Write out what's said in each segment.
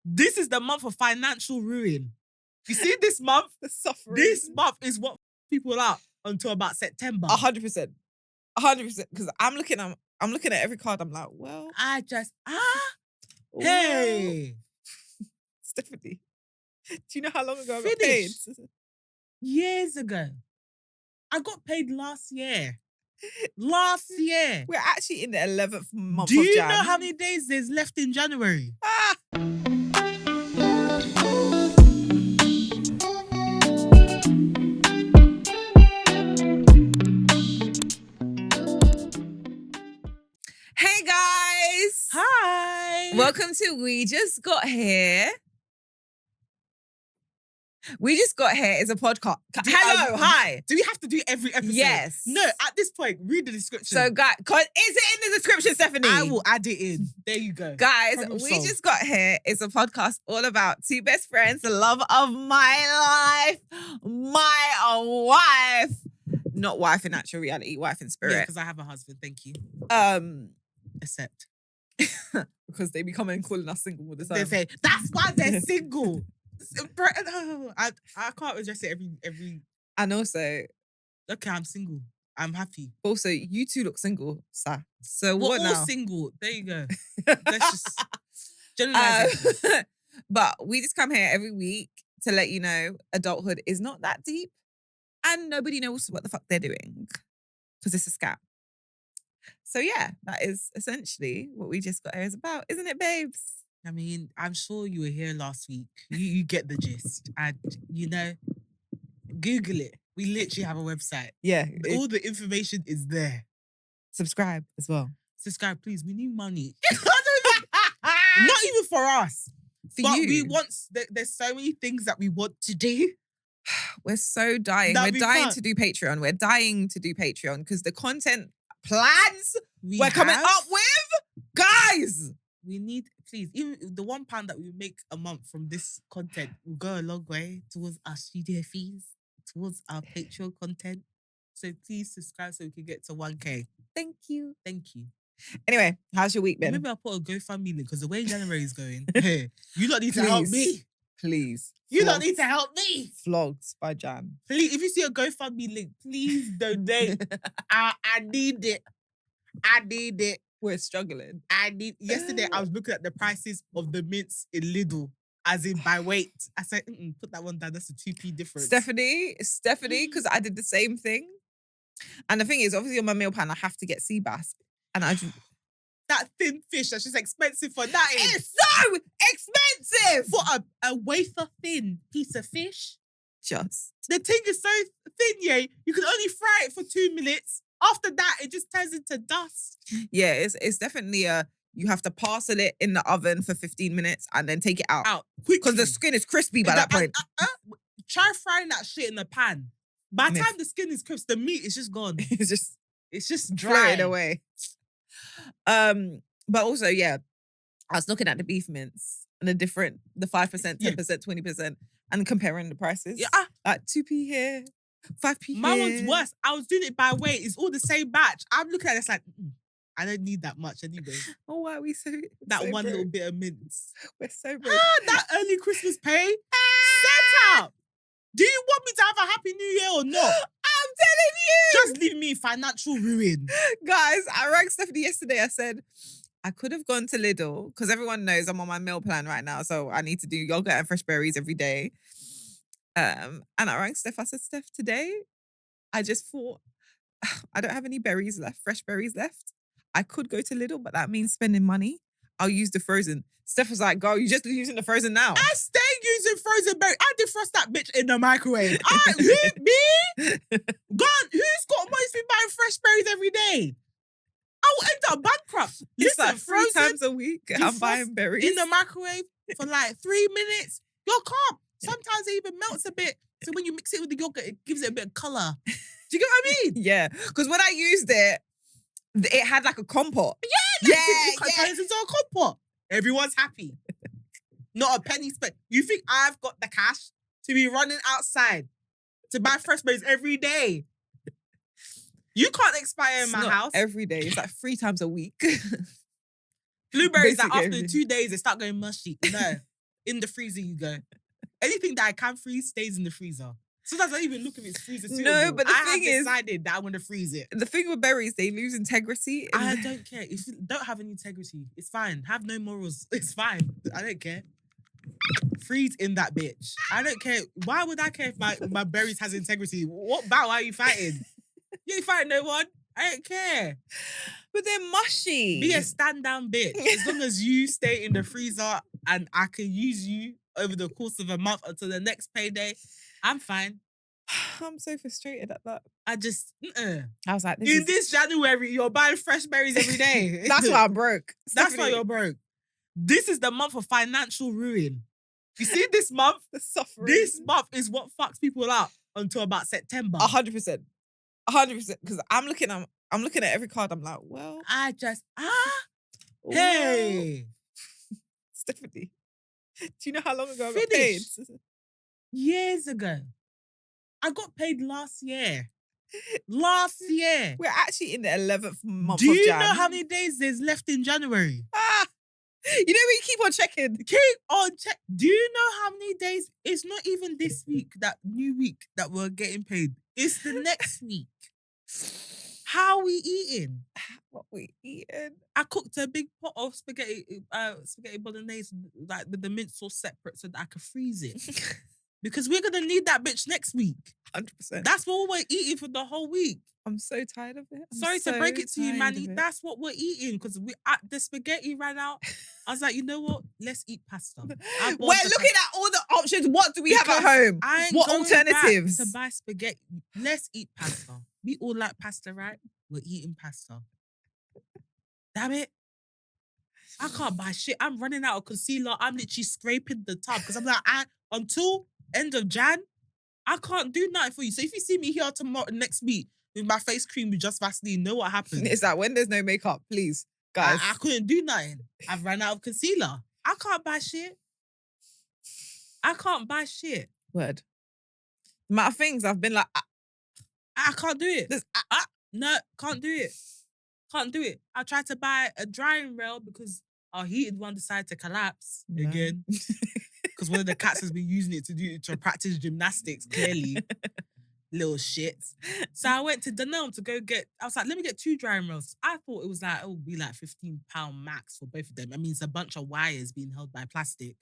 This is the month of financial ruin. You see this month? The suffering. This month is what people up until about September. 100%. 100%. Because I'm looking at every card. I'm like, well. I just, hey. Stephanie, do you know how long ago I got paid? Years ago. I got paid last year. Last year. We're actually in the 11th month Do of you Jan. know how many days there's left in January? Hey guys. Hi. Welcome to We Just Got Here. We Just Got Here is a podcast. Hello, hi. Do we have to do every episode? Yes. No, at this point, read the description. So, guys, is it in the description, Stephanie? I will add it in. There you go. Guys, We Just Got Here is a podcast all about two best friends, the love of my life, my wife. Not wife in actual reality, wife in spirit. Yeah, because I have a husband, thank you. Except. Because they be coming and calling us single all the time. They say, that's why they're single. I can't address it every. And also, okay, I'm single. I'm happy. Also, you two look single, sir. So we're what all now? Single. There you go. Let's just generalize. But we just come here every week to let you know adulthood is not that deep, and nobody knows what the fuck they're doing because it's a scam. So yeah, that is essentially what We Just Got Here is about, isn't it, babes? I mean, I'm sure you were here last week. You get the gist. And, Google it. We literally have a website. Yeah. All the information is there. Subscribe as well. Subscribe, please. We need money. Not even for us. For you. There's so many things that we want to do. We're so dying. We're dying to do Patreon. We're dying to do Patreon because the content plans we're coming up with, guys. We need, please, even the £1 that we make a month from this content will go a long way towards our studio fees, towards our Patreon content. So please subscribe so we can get to 1K. Thank you. Thank you. Anyway, how's your week been? Maybe I'll put a GoFundMe link because the way January is going, hey, you don't need to help me. Please. You don't need to help me. Flogged by Jan. Please, if you see a GoFundMe link, please donate. I need it. I need it. We're struggling. Yesterday, I was looking at the prices of the mints in Lidl, as in by weight. I said, put that one down. That's a 2p difference. Stephanie, because I did the same thing. And the thing is, obviously on my meal plan, I have to get sea bass. And I just... That thin fish, that's just expensive for that. It's so expensive! For a wafer thin piece of fish. Just. The thing is so thin, yeah. You can only fry it for 2 minutes. After that, it just turns into dust. Yeah, it's definitely you have to parcel it in the oven for 15 minutes and then take it out. Because the skin is crispy by that point. Try frying that shit in the pan. By the time the skin is crisp, the meat is just gone. It's just dry. Floated away. But also, yeah, I was looking at the beef mince and the 5%, 10%, 20%, and comparing the prices. Yeah. Like 2p here, 5p My here. one's worse. I was doing it by weight. It's all the same batch. I'm looking at it, it's like, I don't need that much anyway. Oh, why are we so That so one broke? little bit of mince. We're so broke. That early Christmas pay. Set up. Do you want me to have a happy new year or not? I'm telling you. Just leave me in financial ruin. Guys, I rang Stephanie yesterday. I said, I could have gone to Lidl because everyone knows I'm on my meal plan right now. So I need to do yogurt and fresh berries every day. And I rang Steph. I said, Steph, today, I just thought, I don't have any berries left, fresh berries left. I could go to Lidl, but that means spending money. I'll use the frozen. Steph was like, girl, you're just using the frozen now. I stay using frozen berries. I defrost that bitch in the microwave. Me? God, who's got money to be buying fresh berries every day? I will end up bankrupt. It's Listen, like 3 times a week. I'm buying berries. In the microwave for like 3 minutes. You're calm. Sometimes it even melts a bit. So when you mix it with the yogurt, it gives it a bit of colour. Do you get what I mean? Yeah. Because when I used it, it had like a compote. Yeah. It turns into a compote. Everyone's happy. Not a penny spent. You think I've got the cash to be running outside to buy fresh berries every day? You can't expire in my house. Every day. It's like 3 times a week. Blueberries, that after 2 days, they start going mushy. No. in the freezer you go. Anything that I can freeze stays in the freezer. Sometimes I don't even look if it's freezer suitable. No, but the I thing have is- decided that I'm going to freeze it. The thing with berries, they lose integrity. I don't care. If you don't have any integrity, it's fine. Have no morals. It's fine. I don't care. Freeze in that bitch. I don't care. Why would I care if my berries has integrity? What battle are you fighting? You ain't fighting no one. I don't care. But they're mushy. Be a stand down bitch. As long as you stay in the freezer and I can use you over the course of a month until the next payday, I'm fine. I'm so frustrated at that. I just I was like, this January, you're buying fresh berries every day. That's why I'm broke. That's why you're broke. This is the month of financial ruin. You see this month? The suffering. This month is what fucks people up until about September. 100%. 100%. Because I'm looking at every card. I'm like, well, I just well, hey. Stephanie, do you know how long ago I got paid? Years ago. I got paid last year. Last year. We're actually in the 11th month Do of you Jan. know how many days there's left in January? You know we keep on checking. Keep on check. Do you know how many days? It's not even this week, that new week that we're getting paid. It's the next week. How are we eating? What we eating? I cooked a big pot of spaghetti bolognese, like with the mint sauce separate, so that I could freeze it. Because we're gonna need that bitch next week. 100%. That's what we're eating for the whole week. I'm so tired of it. Sorry to break it to you, Manny. That's what we're eating because the spaghetti ran out. I was like, you know what? Let's eat pasta. We're looking at all the options. What do we have at home? What going alternatives? back to buy spaghetti. Let's eat pasta. We all like pasta, right? We're eating pasta. Damn it. I can't buy shit. I'm running out of concealer. I'm literally scraping the tub because I'm like, until end of Jan, I can't do nothing for you. So if you see me here next week with my face cream with just Vaseline, know what happened? It's like when there's no makeup, please, guys. I couldn't do nothing. I've run out of concealer. I can't buy shit. I can't buy shit. Word. The amount of things I've been like, I can't do it. No, can't do it. Can't do it. I tried to buy a drying rail because our heated one decided to collapse again. Because one of the cats has been using it to practice gymnastics, clearly. Little shits. So I went to Dunelm to go get, I was like, let me get 2 drying rails. I thought it would be like £15 max for both of them. I mean, it's a bunch of wires being held by plastic.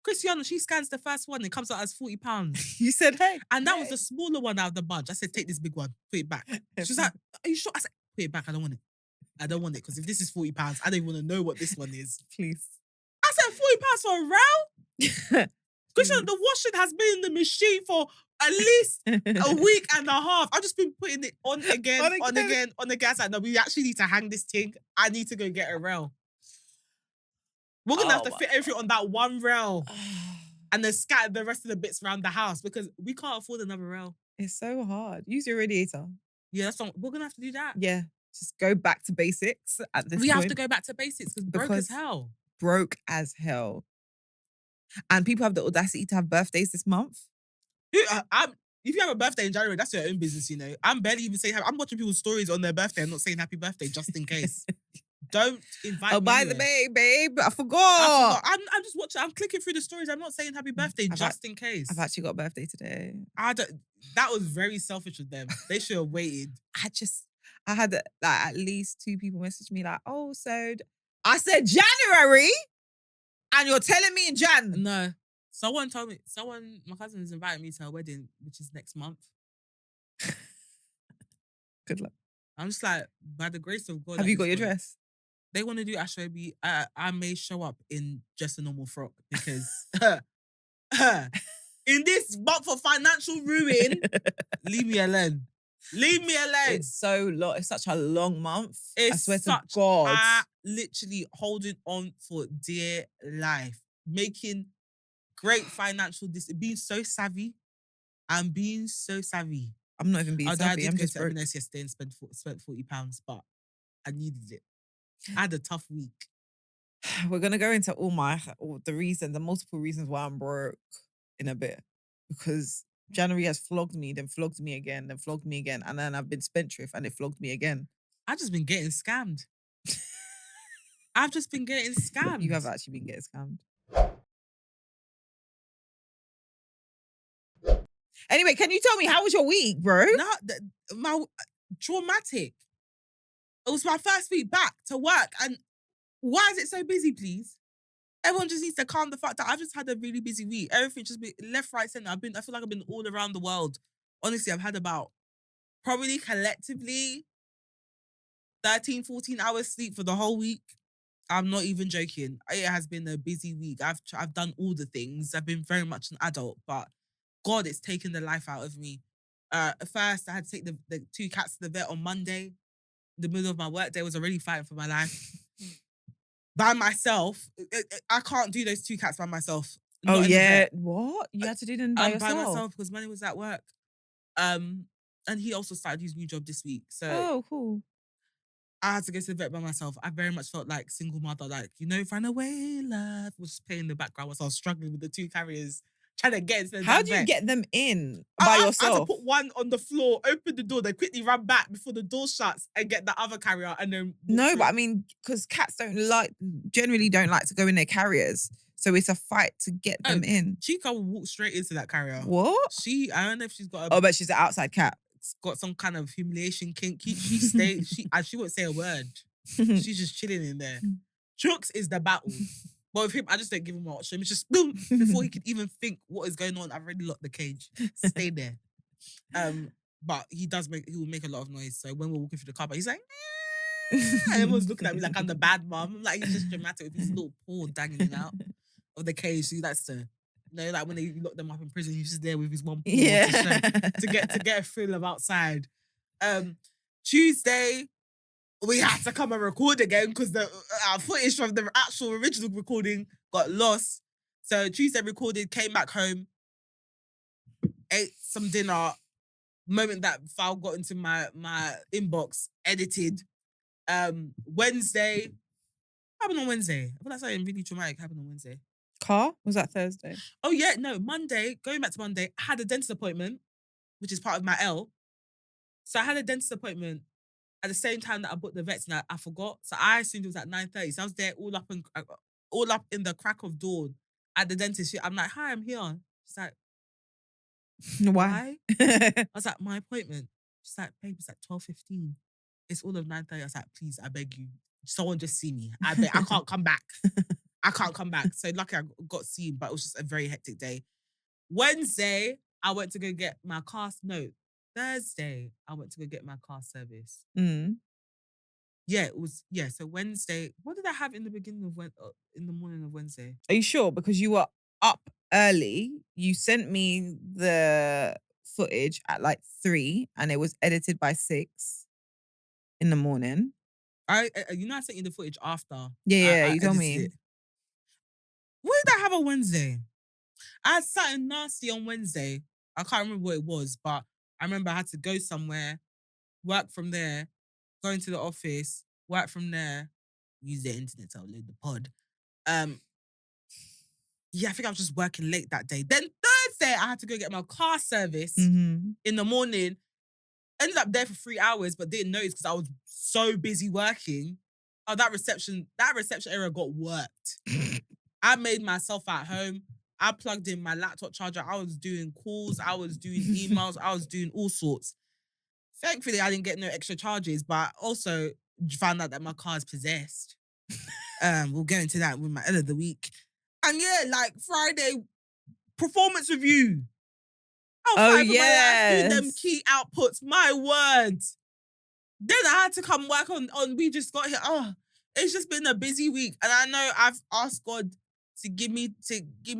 Christiana, she scans the first one, it comes out as £40. You said, hey. And that was the smaller one out of the bunch. I said, take this big one, put it back. She was like, are you sure? I said, put it back, I don't want it. I don't want it, because if this is £40, I don't even want to know what this one is. Please. I said, £40 for a rail? Christiana, the washing has been in the machine for at least a week and a half. I've just been putting it on again. I was like, no, we actually need to hang this thing. I need to go get a rail. We're going to have to fit everything on that one rail and then scatter the rest of the bits around the house because we can't afford another rail. It's so hard. Use your radiator. Yeah, we're going to have to do that. Yeah. Just go back to basics at this point. We have to go back to basics because broke as hell. Broke as hell. And people have the audacity to have birthdays this month. If you have a birthday in January, that's your own business, you know. I'm barely even saying happy. I'm watching people's stories on their birthday and not saying happy birthday just in case. Don't invite me. Oh, by the way, babe, I forgot. I'm just watching. I'm clicking through the stories. I'm not saying happy birthday just in case. I've actually got a birthday today. That was very selfish of them. They should have waited. I had like at least 2 people message me like, oh, so I said January and you're telling me in Jan. No. Someone told me, my cousin has invited me to her wedding, which is next month. Good luck. I'm just like, by the grace of God. Have you got your dress? They want to do Ashy. I may show up in just a normal frock because in this month of financial ruin, leave me alone. Leave me alone. It's so long. It's such a long month. I swear to God. I literally holding on for dear life. Making great financial being so savvy. I'm being so savvy. I'm not even being savvy. I'm just to M&S yesterday and spent £40, but I needed it. I had a tough week. We're gonna go into all the multiple reasons why I'm broke in a bit. Because January has flogged me, then flogged me again, then flogged me again, and then I've been spendthrift and it flogged me again. I've just been getting scammed. I've just been getting scammed. You have actually been getting scammed. Anyway, can you tell me how was your week, bro? No, my traumatic. It was my first week back to work, and why is it so busy, please? Everyone just needs to calm the fuck down. I've just had a really busy week. Everything just been left, right, center. I feel like I've been all around the world. Honestly, I've had about probably collectively 13, 14 hours sleep for the whole week. I'm not even joking. It has been a busy week. I've done all the things. I've been very much an adult, but God, it's taken the life out of me. First, I had to take the two cats to the vet on Monday. The middle of my work day, was already fighting for my life. By myself, I can't do those two cats by myself. Oh, Not in the yeah. vet. What? You had to do them by yourself? By myself because Manny was at work. And he also started his new job this week. So Oh, cool. I had to go to the vet by myself. I very much felt like single mother, like, run away, love, was just playing in the background whilst I was struggling with the two carriers, trying to get into the How do you vet. get them in I by had to yourself? put one on the floor, open the door, then quickly run back before the door shuts and get the other carrier and then walk No, through. but I mean, because cats generally don't like to go in their carriers. So it's a fight to get them in. Chica will walk straight into that carrier. What? I don't know if she's got Oh, but she's an outside cat. got some kind of humiliation kink. She stays, she won't say a word. She's just chilling in there. Chooks is the battle. But with him, I just don't give him much. So it's just boom, before he could even think what is going on, I've already locked the cage. Stay there. But he will make a lot of noise. So when we're walking through the car, he's like, and everyone's looking at me like I'm the bad mom. I'm like, he's just dramatic with his little paw dangling out of the cage. So he likes to, like when they lock them up in prison, he's just there with his one paw to get a feel of outside. Tuesday, we had to come and record again because the footage from the actual original recording got lost. So Tuesday recorded, came back home, ate some dinner. Moment that file got into my inbox, edited. Wednesday, what happened on Wednesday? I feel like something really traumatic happened on Wednesday. Car? Was that Thursday? Oh yeah, no, Monday, going back to Monday, I had a dentist appointment, which is part of my L. So I had a dentist appointment at the same time that I booked the vets, and I forgot. So I assumed it was at 9:30. So I was there all up in the crack of dawn at the dentist. I'm like, hi, I'm here. She's like, why? I was like, my appointment. She's like, babe, it's at 12:15. It's all of 9:30. I was like, please, I beg you. Someone just see me. I can't come back. I can't come back. So lucky I got seen, but it was just a very hectic day. Wednesday, I went to go get my car. No, Thursday, I went to go get my car service. Yeah, it was, so Wednesday, what did I have in the beginning of in the morning of Wednesday? Are you sure? Because you were up early. You sent me the footage at like 3 and it was edited by 6 in the morning. I sent you the footage after. Yeah, you told me. What did I have on Wednesday? I had something nasty on Wednesday. I can't remember what it was, but I remember I had to go somewhere, work from there, go into the office, work from there, use the internet to upload the pod. Yeah, I think I was just working late that day. Then Thursday, I had to go get my car service in the morning. Ended up there for 3 hours, but didn't notice because I was so busy working. Oh, that reception area got worked. I made myself at home. I plugged in my laptop charger. I was doing calls. I was doing emails. I was doing all sorts. Thankfully, I didn't get no extra charges, but also found out that my car is possessed. We'll go into that with my end of the week. And yeah, like Friday, performance review. Oh, yes. Do them key outputs. My word. Then I had to come work on we just got here. Oh, it's just been a busy week. And I know I've asked God to give me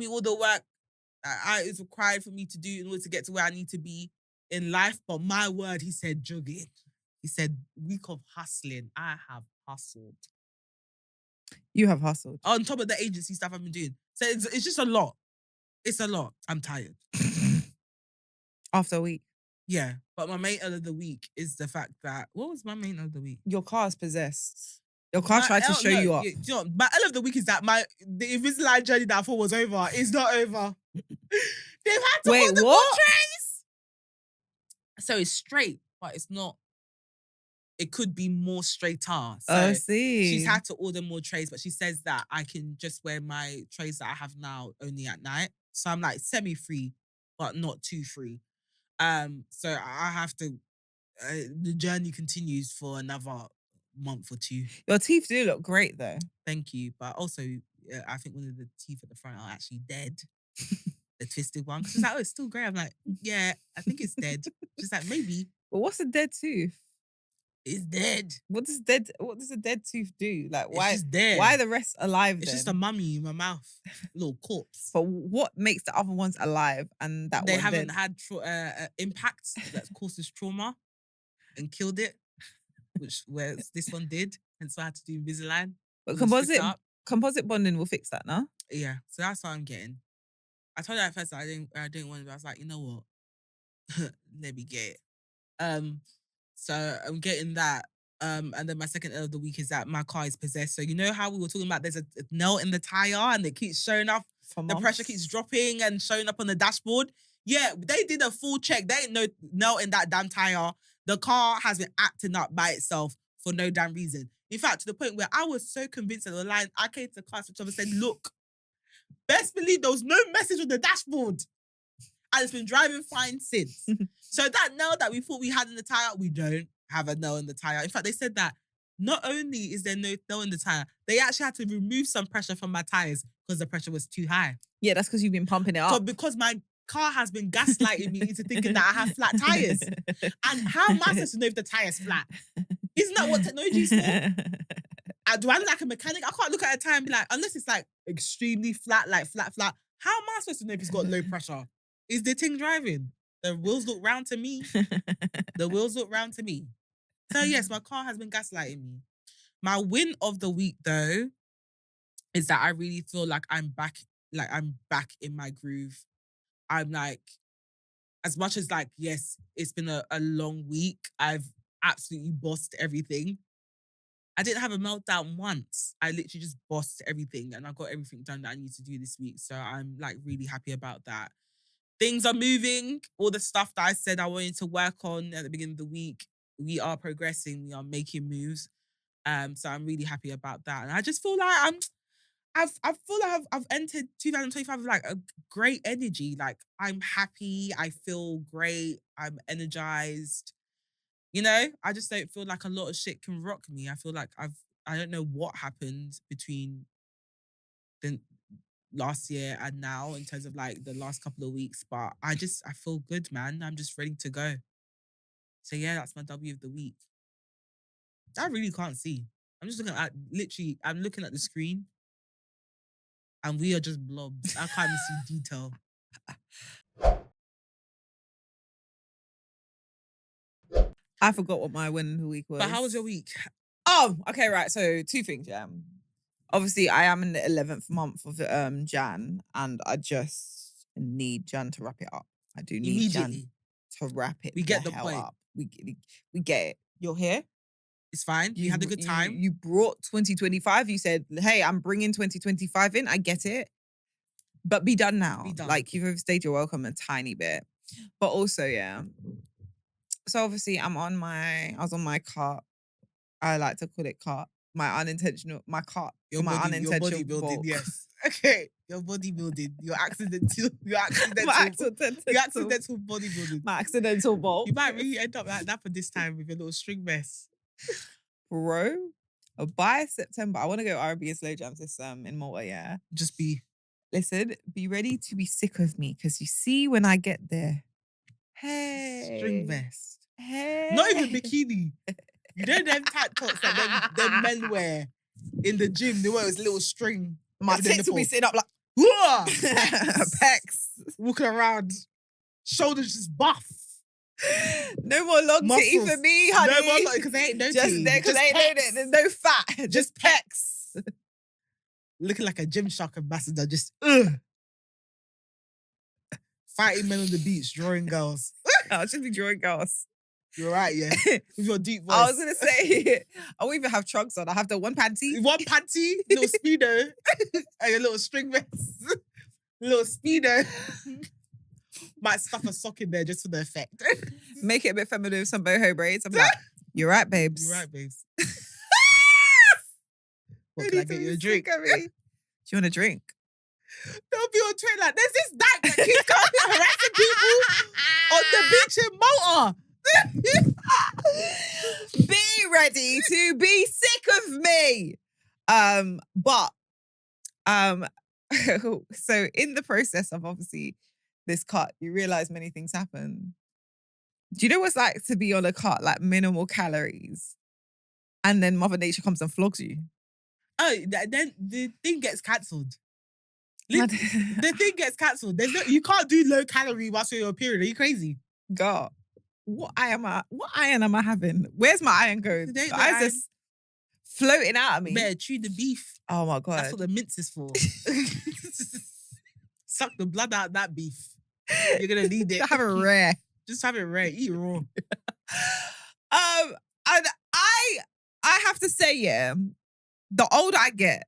all the work that is required for me to do in order to get to where I need to be in life. But my word, he said, jug it. He said, week of hustling. I have hustled. You have hustled. On top of the agency stuff I've been doing. So it's just a lot. It's a lot. I'm tired. After a week. Yeah. But my main of the week is the fact that, what was my main of the week? Your car is possessed. Your car tried to show you up. Do you know, my L of the week is that the Invisalign journey that I thought was over is not over. They've had to order more trays. So it's straight, but it's not. It could be more straighter. So I see. She's had to order more trays, but she says that I can just wear my trays that I have now only at night. So I'm like semi-free, but not too free. So I have to. The journey continues for another month or two. Your teeth do look great though. Thank you, but also I think one of the teeth at the front are actually dead. The twisted one. She's like, oh, it's still great. I'm like, yeah, I think it's dead. She's like, maybe But what's a dead tooth? it's dead. What does a dead tooth do? Like It's why? just dead. Why are the rest alive? It's then? just a mummy in my mouth, little corpse. But what makes the other ones alive and that They one haven't dead? had impacts that causes trauma and killed it, whereas this one did, and so I had to do Invisalign. But We'll fix it up. composite bonding will fix that, no? Yeah, so that's what I'm getting. I told her at first that I didn't want it, but I was like, you know what? Let me get it. So I'm getting that. And then my second L of the week is that my car is possessed. So you know how we were talking about there's a nail in the tire and it keeps showing up, the pressure keeps dropping and showing up on the dashboard. Yeah, they did a full check. There ain't no nail in that damn tire. The car has been acting up by itself for no damn reason. In fact, to the point where I was so convinced that the line, I came to the car switch off and said, look, best believe there was no message on the dashboard. And it's been driving fine since. So that nail that we thought we had in the tire, we don't have a nail in the tire. In fact, they said that not only is there no nail in the tire, they actually had to remove some pressure from my tires because the pressure was too high. Yeah, that's because you've been pumping it up. So because my car has been gaslighting me into thinking that I have flat tires. And how am I supposed to know if the tire's flat? Isn't that what technology is for? Do I look like a mechanic? I can't look at a tire and be like, unless it's like extremely flat, like flat. How am I supposed to know if it's got low pressure? Is the thing driving? The wheels look round to me. The wheels look round to me. So yes, my car has been gaslighting me. My win of the week though is that I really feel like I'm back in my groove. I'm like, as much as like, yes, it's been a long week. I've absolutely bossed everything. I didn't have a meltdown once. I literally just bossed everything and I got everything done that I need to do this week. So I'm like really happy about that. Things are moving. All the stuff that I said I wanted to work on at the beginning of the week, we are progressing. We are making moves. So I'm really happy about that. And I just feel like I've entered 2025 with like a great energy. Like I'm happy. I feel great. I'm energized. You know, I just don't feel like a lot of shit can rock me. I feel like I don't know what happened between the last year and now in terms of like the last couple of weeks, but I feel good, man. I'm just ready to go. So yeah, that's my W of the week. I really can't see. I'm looking at the screen and we are just blobs. I can't even see detail. I forgot what my win of the week was. But how was your week? Oh, okay, right. So 2 things, yeah. Obviously, I am in the 11th month of Jan, and I just need Jan to wrap it up. I do need Jan to wrap it. We get the point. Up. We get it. You're here. It's fine. You had a good time. You brought 2025. You said, hey, I'm bringing 2025 in. I get it. But be done now. Be done. Like, you've overstayed your welcome a tiny bit. But also, yeah. So obviously, I was on my cart. I like to call it cart. My cart. Your bodybuilding, bulk. yes. Okay. Your bodybuilding. Your accidental bodybuilding. My accidental bulk. You might really end up like that for this time with a little string mess. Bro, by September, I want to go R&B and slow jams this in Malta, yeah? Just be ready to be sick of me because you see when I get there. Hey. String vest. Hey. Not even bikini. You know them tight tops that them men wear in the gym. They wear a little string. My tits will be sitting up like pecs. Walking around. Shoulders just buff. No more long titty for me, honey. No more long, because they ain't no just titty. There, because there's no fat. Just pecs. Looking like a Gymshark ambassador. Just fighting men on the beach, drawing girls. I'll just be drawing girls. You're right, yeah. With your deep voice. I was going to say, I won't even have trunks on. I have the one panty. One panty, little speedo, and a little string vest. Little speedo. Might stuff a sock in there just for the effect. Make it a bit feminine with some boho braids. I'm like, you're right, babes. You're right, babes. What, can I get you a drink? Do you want a drink? Don't be on Twitter like, there's this dyke that keeps coming harassing people on the beach in Malta. Be ready to be sick of me. But so in the process of obviously this cut, you realize many things happen. Do you know what it's like to be on a cut, like minimal calories, and then Mother Nature comes and flogs you? Oh, then the thing gets cancelled. I The thing gets cancelled. You can't do low calorie whilst you're on your period. Are you crazy? God, what iron am I having? Where's my iron going? Today, The iron's just floating out of me. Better chew the beef. Oh my God. That's what the mince is for. Suck the blood out of that beef. You're gonna need it. Have it rare. Just have it rare. Eat it raw. And I have to say, yeah, the older I get,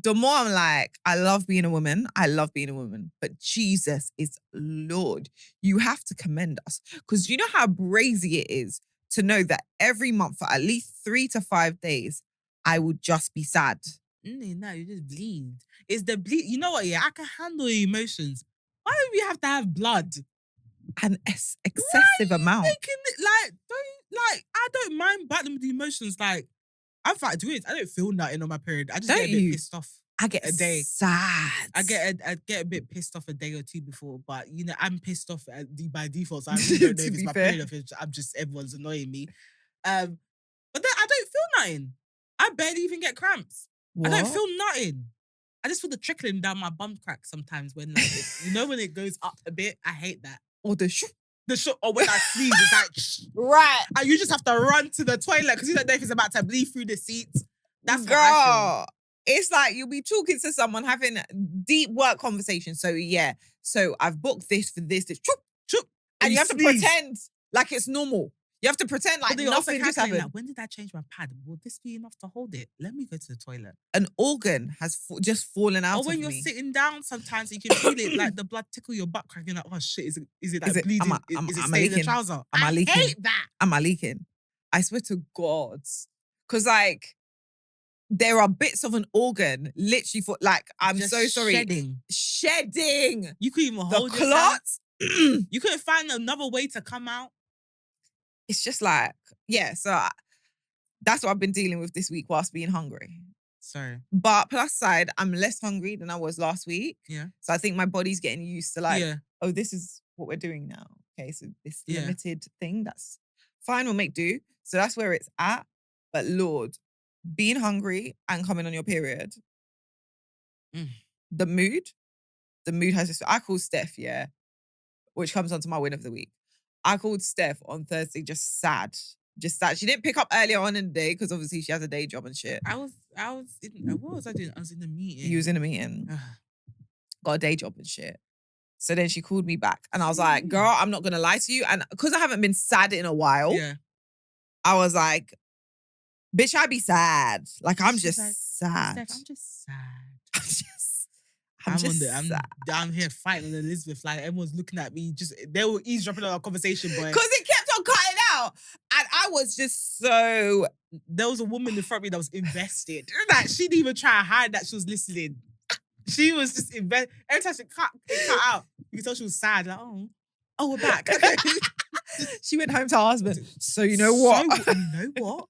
the more I'm like, I love being a woman. I love being a woman. But Jesus is Lord. You have to commend us. Because you know how brazy it is to know that every month for at least 3 to 5 days, I would just be sad. No, you just bleed. It's the bleed. You know what? Yeah, I can handle emotions. Why do we have to have blood? An excessive amount. Making it I don't mind battling with the emotions. Like, I'm fine doing it. I don't feel nothing on my period. I just get a bit pissed off. I get a day. sad. I get a bit pissed off a day or two before, but you know, I'm pissed off by default. So I really don't know if it's my period or if I'm just everyone's annoying me. But then I don't feel nothing. I barely even get cramps. What? I don't feel nothing. I just feel the trickling down my bum crack sometimes when when it goes up a bit. I hate that. Or the or when I sneeze, it's like right. And you just have to run to the toilet because you don't know if it's about to bleed through the seats. That's Girl, what I feel. It's like you'll be talking to someone, having deep work conversation. So yeah, so I've booked this for this, choop, and you have to pretend like it's normal. You have to pretend like nothing just happened. Like, when did I change my pad? Will this be enough to hold it? Let me go to the toilet. An organ has just fallen out of me. Or when you're sitting down, sometimes you can feel it, like the blood tickle your butt cracking. Like, oh shit, is it bleeding? Is it staying in the trouser? I hate that. Am I leaking? I swear to God, because like there are bits of an organ literally for like I'm just so sorry, shedding. You couldn't even hold the clots. You couldn't find another way to come out. It's just like, yeah, so that's what I've been dealing with this week whilst being hungry. Sorry. But plus side, I'm less hungry than I was last week. Yeah. So I think my body's getting used to oh, this is what we're doing now. Okay, so this limited thing, that's fine, we'll make do. So that's where it's at. But Lord, being hungry and coming on your period, the mood has this. I call Steph, which comes onto my win of the week. I called Steph on Thursday just sad. She didn't pick up earlier on in the day because obviously she has a day job and shit. What was I doing? I was in a meeting. You was in a meeting. Got a day job and shit. So then she called me back and I was like, girl, I'm not going to lie to you. And because I haven't been sad in a while, I was like, bitch, I be sad. Like, I'm just sad. Steph, I'm just sad. I'm here fighting with Elizabeth. Like, everyone's looking at me. They were eavesdropping on our conversation, boy. Because it kept on cutting out. And I was just so... There was a woman in front of me that was invested. Like, she didn't even try to hide that she was listening. She was just invested. Every time it cut out, you could tell she was sad. Like, oh, we're back. She went home to her husband. So you know what? You know what?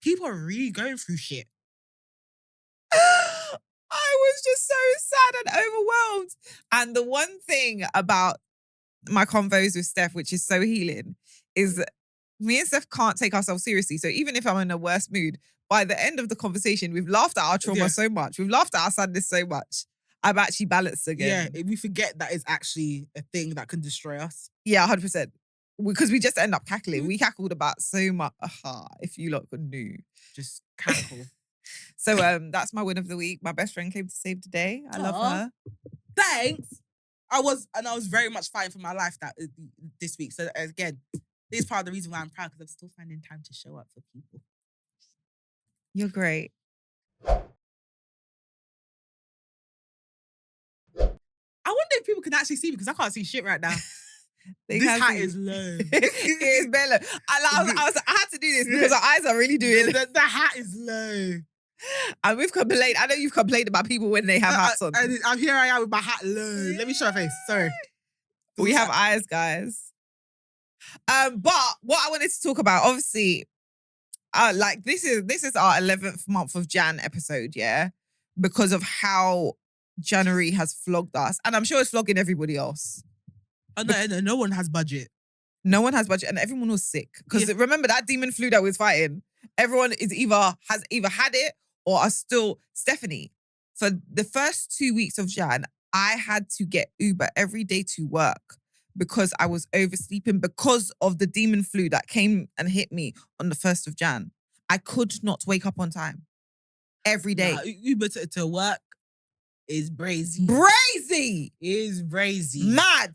People are really going through shit. I was just so sad and overwhelmed. And the one thing about my convos with Steph, which is so healing, is that me and Steph can't take ourselves seriously. So even if I'm in a worse mood, by the end of the conversation, we've laughed at our trauma so much. We've laughed at our sadness so much. I'm actually balanced again. Yeah, we forget that is actually a thing that can destroy us. Yeah, 100%. Because we just end up cackling. We cackled about so much. If you lot knew. Just cackle. So that's my win of the week. My best friend came to save the day. I love her. Thanks. I was very much fighting for my life this week. So again, this is part of the reason why I'm proud, because I'm still finding time to show up for people. You're great. I wonder if people can actually see me because I can't see shit right now. This hat is low. It is very low. I had to do this because our eyes are really doing it. The hat is low. And we've complained. I know you've complained about people when they have hats on. And here I am with my hat low. Let me show my face. Sorry. We have eyes, guys. But what I wanted to talk about, obviously, like this is our 11th month of Jan episode, yeah, because of how January has flogged us, and I'm sure it's flogging everybody else. Oh no one has budget. No one has budget, and everyone was sick. Because remember that demon flu that we was fighting? Everyone has either had it or are still. Stephanie, for the first 2 weeks of Jan, I had to get Uber every day to work because I was oversleeping because of the demon flu that came and hit me on the 1st of Jan. I could not wake up on time every day. Uber to work is brazy. Brazy! Is brazy. Mad!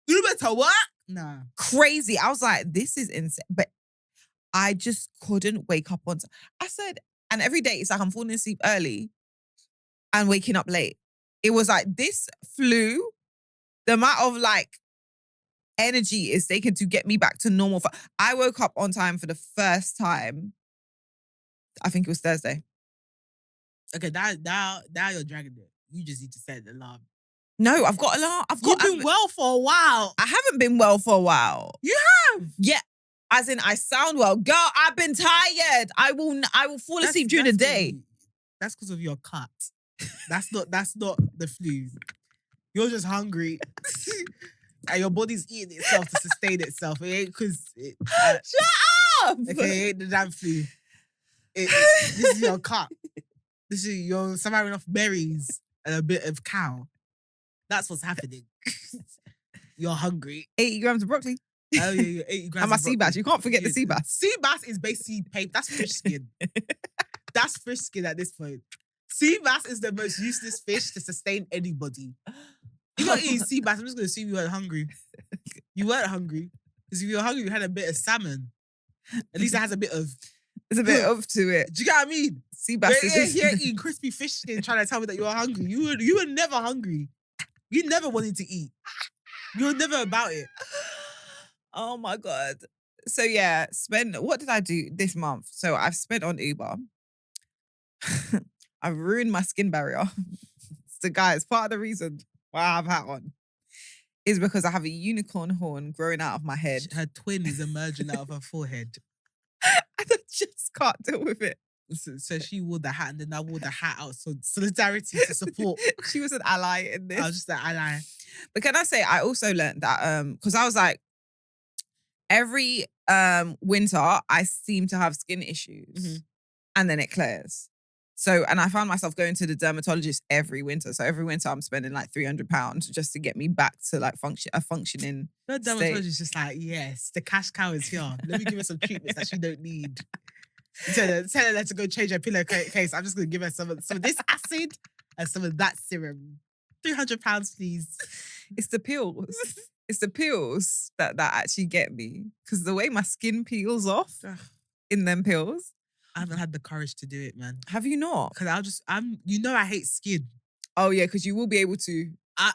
Uber to work? Nah. Crazy. I was like, this is insane. But I just couldn't wake up on time. I said, and every day it's like I'm falling asleep early and waking up late. It was like this flu, the amount of like energy it's taken to get me back to normal. I woke up on time for the first time. I think it was Thursday. Okay, now you're dragging it. You just need to set the alarm. No, I've got alarm. You've been well for a while. I haven't been well for a while. You have? Yeah. As in, I sound well. Girl, I've been tired. I will fall asleep during the day. That's because of your cut. That's not the flu. You're just hungry. And your body's eating itself to sustain itself. It ain't because... Shut up! Okay, it ain't the damn flu. This is your cut. This is you're surviving off berries and a bit of cow. That's what's happening. You're hungry. 80 grams of broccoli. Oh yeah, 80 grams. And my of broccoli. sea bass. You can't forget the sea bass. Sea bass is basically paper. That's fish skin. That's fish skin at this point. Sea bass is the most useless fish to sustain anybody. You're not eating sea bass. I'm just going to assume you weren't hungry. You weren't hungry. Because if you were hungry, you had a bit of salmon. At least it has a bit of... There's a bit of to it. Do you get what I mean? Sea bass is... You're eating crispy fish skin trying to tell me that you were hungry. You were never hungry. You never wanted to eat. You were never about it. Oh my God. So yeah, what did I do this month? So I've spent on Uber. I've ruined my skin barrier. So guys, part of the reason why I have a hat on is because I have a unicorn horn growing out of my head. Her twin is emerging out of her forehead. And I just can't deal with it. So she wore the hat and then I wore the hat out. So solidarity to support. She was an ally in this. I was just an ally. But can I say, I also learned that, because I was like, every winter, I seem to have skin issues and then it clears. So, and I found myself going to the dermatologist every winter. So every winter I'm spending like £300 just to get me back to like a functioning The dermatologist is just like, yes, the cash cow is here. Let me give her some treatments that she don't need. Tell her to go change her pillowcase. I'm just going to give her some of this acid and some of that serum. £300, please. It's the pills. It's the pills that actually get me. Because the way my skin peels off in them pills. I haven't had the courage to do it, man. Have you not? Because I hate skin. Oh yeah, because you will be able to. I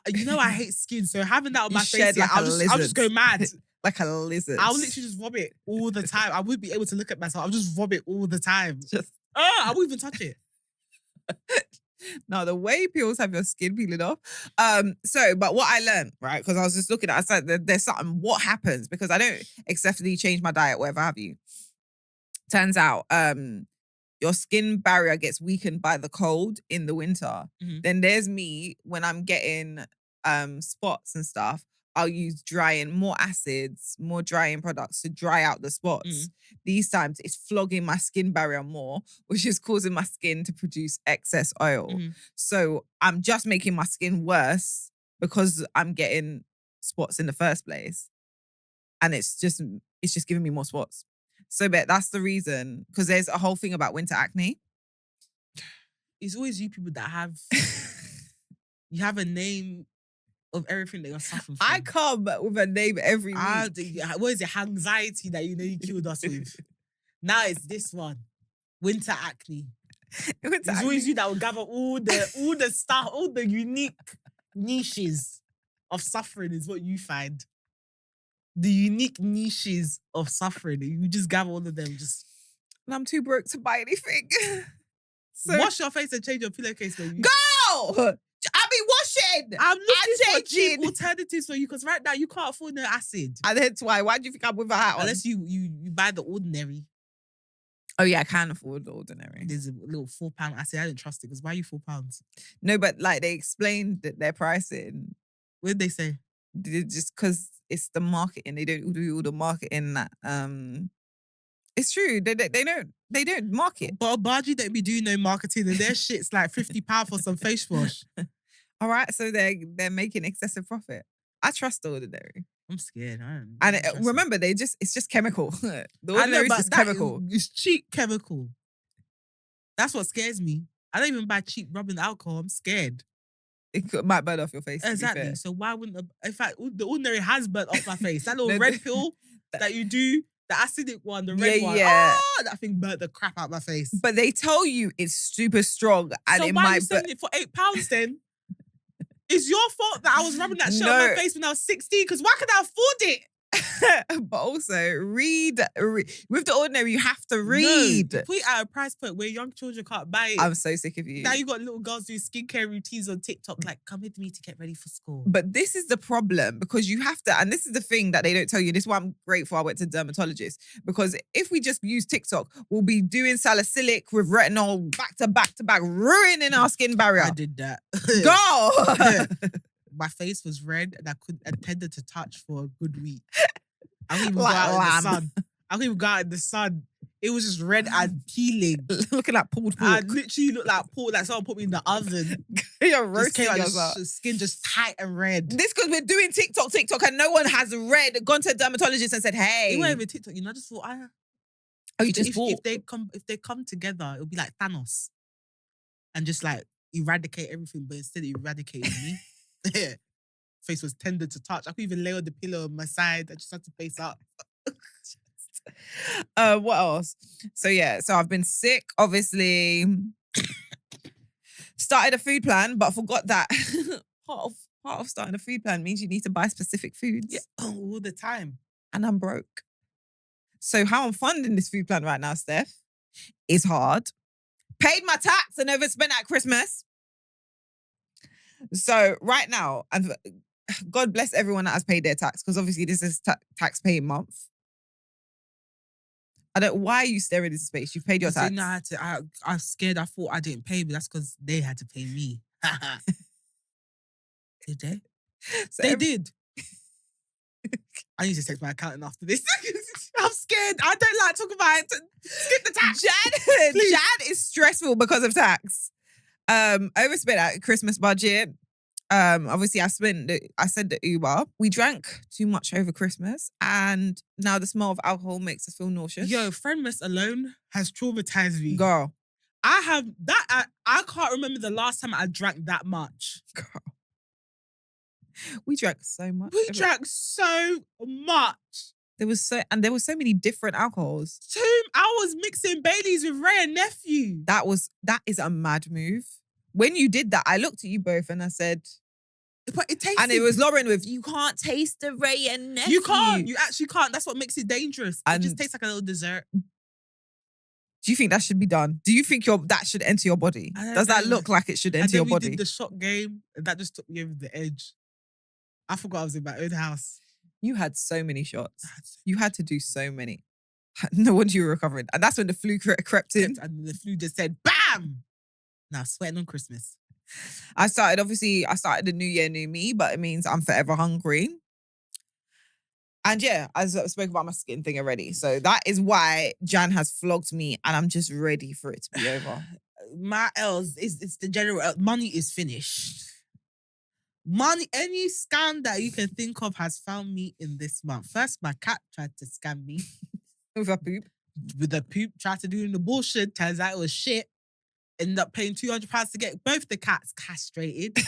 hate skin. So having that on my face, like I'll just go mad. Like a lizard. I'll literally just vomit all the time. I wouldn't be able to look at myself. I'll just vomit all the time. I won't even touch it. No, the way pills have your skin peeling off. But what I learned, right? Because I was just looking at it, I said there's something. What happens? Because I don't excessively change my diet, whatever have you. Turns out, your skin barrier gets weakened by the cold in the winter. Mm-hmm. Then there's me when I'm getting spots and stuff. I'll use more acids, more drying products to dry out the spots. These times it's flogging my skin barrier more, which is causing my skin to produce excess oil. So I'm just making my skin worse because I'm getting spots in the first place. And it's just giving me more spots. So but that's the reason, because there's a whole thing about winter acne. It's always you people that have you have a name of everything that you're suffering from. I come with a name every week. What is it? Anxiety that you killed us with. Now it's this one. Winter acne. It's always you that will gather all the stuff, all the unique niches of suffering is what you find. The unique niches of suffering. You just gather all of them. And I'm too broke to buy anything. So wash your face and change your pillowcase, baby. Go! I be washing. I'm looking for cheap changing. alternatives for you because right now you can't afford no acid. And that's why. Why do you think I'm with a hat on? Unless you buy the ordinary. Oh yeah, I can afford the ordinary. There's a little £4 acid. I didn't trust it because why are you £4? No, but like they explained that their pricing. What did they say? Just because it's the marketing. They don't do all the marketing that it's true. They don't market. But Abaji don't be doing no marketing and their shit's like £50 for some face wash. All right, so they're making excessive profit. I trust the ordinary. I'm scared. Remember, it's just chemical. The I know, ordinary but is just chemical. It's cheap chemical. That's what scares me. I don't even buy cheap rubbing alcohol. I'm scared. Might burn off your face. Exactly. So why wouldn't? In fact, the ordinary has burnt off my face. That little No, red pill that you do, the acidic one, the red one. Yeah. Oh, that thing burnt the crap out my face. But they tell you it's super strong, and So it why are you might. selling it for £8 then? It's your fault that I was rubbing that shit on my face when I was 16. Because why could I afford it? But also read with the ordinary. You have to read. No, put it at a price point where young children can't buy it. I'm so sick of you. Now you got little girls doing skincare routines on TikTok, like, come with me to get ready for school. But this is the problem because you have to, and this is the thing that they don't tell you. This is why I'm grateful I went to dermatologist, because if we just use TikTok, we'll be doing salicylic with retinol back to back to back, ruining our skin barrier. I did that. Go. My face was red and I tended to touch for a good week. I couldn't even Like go out in the lamb. sun. I couldn't even go out in the sun. It was just red and peeling. Looking like pulled I pork. literally looked like pork, like someone put me in the oven. You're Just roasting came out, yourself. skin just tight and red. This because we're doing TikTok, and no one has gone to a dermatologist and said, "Hey." It wasn't even TikTok, I just thought, Oh, you just thought. if they come together, it'll be like Thanos. And just like eradicate everything, but instead it eradicated me. Face was tender to touch. I couldn't even lay on the pillow on my side. I just had to face up. What else? So I've been sick, obviously. Started a food plan, but forgot that part of starting a food plan means you need to buy specific foods. Yeah, all the time. And I'm broke. So how I'm funding this food plan right now, Steph, is hard. Paid my tax and overspent at Christmas. So right now, and God bless everyone that has paid their tax, because obviously this is tax paying month. Why are you staring into space? You've paid your tax. No, I was scared. I thought I didn't pay, but that's because they had to pay me. Did they? So they did. I need to text my accountant after this. I'm scared. I don't like talking about it. Skip the tax. Jan is stressful because of tax. Overspent at Christmas budget. Obviously I said the Uber. We drank too much over Christmas, and now the smell of alcohol makes us feel nauseous. Yo, Friendless alone has traumatized me. Girl. I can't remember the last time I drank that much. Girl. We drank so much. We drank so much. There were so many different alcohols. I was mixing Baileys with Ray and Nephew. That is a mad move. When you did that, I looked at you both and I said, but it tasted. And it was Lauren with, you can't taste the Ray and Nephew. You can't. You actually can't. That's what makes it dangerous. It just tastes like a little dessert. Do you think that should be done? Do you think that should enter your body? Does that look like it should enter your body? We did the shot game, and that just took me over the edge. I forgot I was in my own house. You had so many shots. You had to do so many. No wonder you were recovering. And that's when the flu crept in. And the flu just said, bam! Now sweating on Christmas. I started the new year, new me, but it means I'm forever hungry. And yeah, I spoke about my skin thing already. So that is why Jan has flogged me and I'm just ready for it to be over. My L's, it's the general, money is finished. Money, any scam that you can think of has found me in this month. First, my cat tried to scam me. With a poop? With a poop, tried to do in the bullshit. Turns out it was shit. Ended up paying £200 to get both the cats castrated.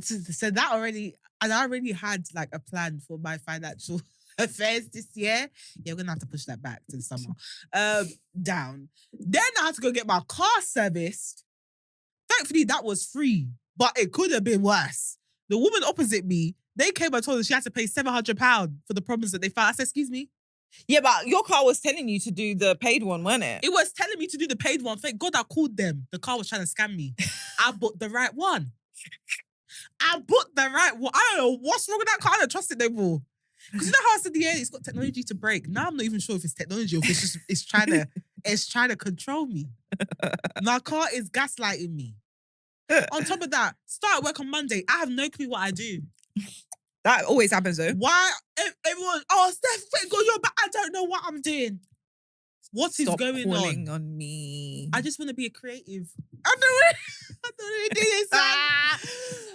So that already, and I already had like a plan for my financial affairs this year. Yeah, we're gonna have to push that back to the summer. Down. Then I had to go get my car serviced. Thankfully, that was free, but it could have been worse. The woman opposite me, they came and told her she had to pay £700 for the problems that they found. I said, excuse me, Yeah, but your car was telling you to do the paid one, wasn't it? It was telling me to do the paid one. Thank God I called them. The car was trying to scam me. I bought the right one. I bought the right one. I don't know what's wrong with that car. I don't trust it no more. Because you know how I said, yeah, it's got technology to brake. Now I'm not even sure if it's technology or if it's trying to control me. My car is gaslighting me. On top of that, start work on Monday. I have no clue what I do. That always happens though. Why everyone? Oh, Steph, wait, go your back. I don't know what I'm doing. What is going calling on me. I just want to be a creative. I don't want to do this.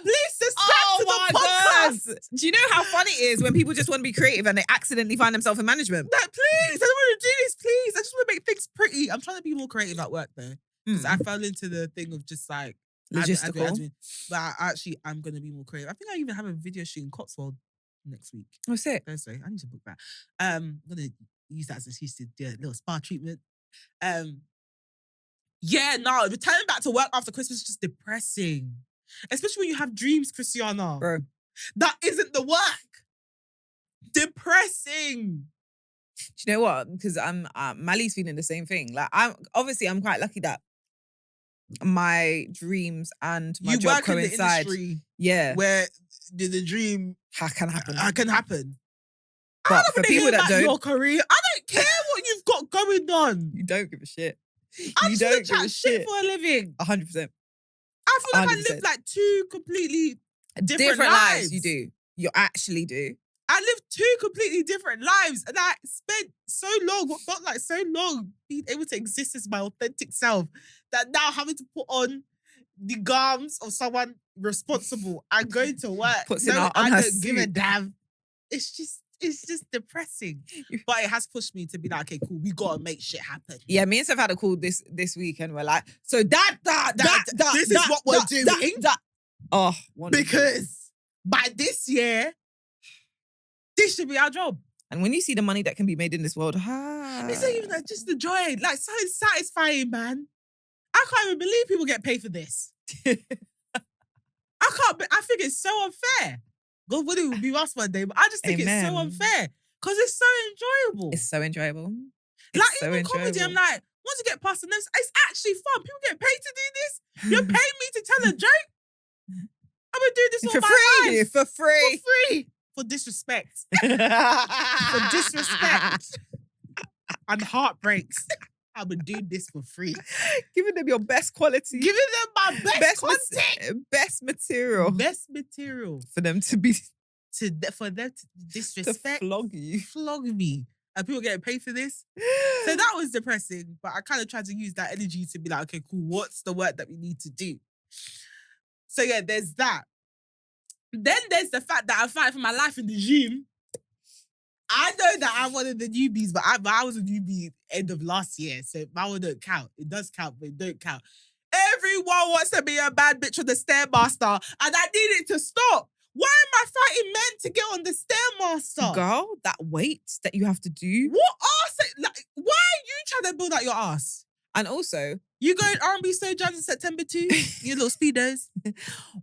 Please subscribe to the podcast. God. Do you know how funny it is when people just want to be creative and they accidentally find themselves in management? Like, please, I don't want to do this. Please, I just want to make things pretty. I'm trying to be more creative at work though, because I fell into the thing of just like logistical. admin. But I'm going to be more creative. I think I even have a video shoot in Cotswold next week. Oh, sick. Thursday. I need to book that. I'm going to use that as an excuse to do a little spa treatment. Yeah, no, returning back to work after Christmas is just depressing. Especially when you have dreams, Christiana. Bro. That isn't the work. Depressing. Do you know what? Because Mali's feeling the same thing. Like I'm quite lucky that my dreams and my job work in the coincide. industry Where the dream can happen. Can happen. But for people that don't, your career, I don't care what you've got going on. You don't give a shit. I just want to chat shit for a living. 100%. I feel like 100%. I live like two completely different lives. You do. You actually do. I lived two completely different lives, and I spent so long, what felt like so long, being able to exist as my authentic self, that now having to put on the garms of someone responsible and going to work, I don't give a damn. It's just depressing. But it has pushed me to be like, okay, cool, we gotta make shit happen. Yeah, me and Steph had a call this week and we're like, so this is what we're doing. Because by this year, this should be our job. And when you see the money that can be made in this world, it's not even that, just the joy. Like, so satisfying, man. I can't even believe people get paid for this. I think it's so unfair. God willing, will be us one day, but I just think it's so unfair because it's so enjoyable. It's so enjoyable. Even comedy, I'm like, once you get past the nerves, it's actually fun. People get paid to do this. You're paying me to tell a joke. I'm gonna do this all my life. For free. For disrespect. For disrespect. And heartbreaks. I'm gonna do this for free. Giving them your best quality. Giving them my best content. Best material. Best material. For them to be... For them to disrespect. To flog you. Flog me. And people getting paid for this. So that was depressing. But I kind of tried to use that energy to be like, okay, cool, what's the work that we need to do? So yeah, there's that. Then there's the fact that I'm fighting for my life in the gym. I know that I'm one of the newbies, but I was a newbie end of last year, so my one don't count. It does count, but it don't count. Everyone wants to be a bad bitch on the Stairmaster, and I need it to stop. Why am I fighting men to get on the Stairmaster? Girl, that weight that you have to do. What ass? Like, why are you trying to build out your ass? And also, you going R&B Slow Jams in September too? You little speedos.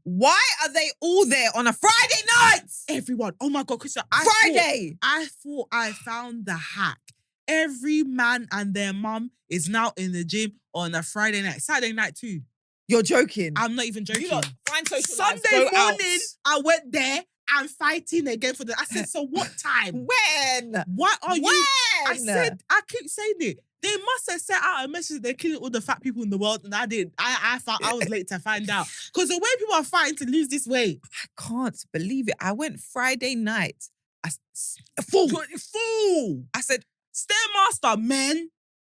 Why are they all there on a Friday night? Everyone. Oh my God, Christian. Friday. I thought I found the hack. Every man and their mum is now in the gym on a Friday night. Saturday night too. You're joking. I'm not even joking. You lot find social Sunday lives, morning, I went there and fighting again for the... I said, so what time? When? Why are you... When? I keep saying it. They must have sent out a message they're killing all the fat people in the world, and I didn't. I was late to find out. Because the way people are fighting to lose this weight. I can't believe it. I went Friday night. Fool. I said, Stairmaster, men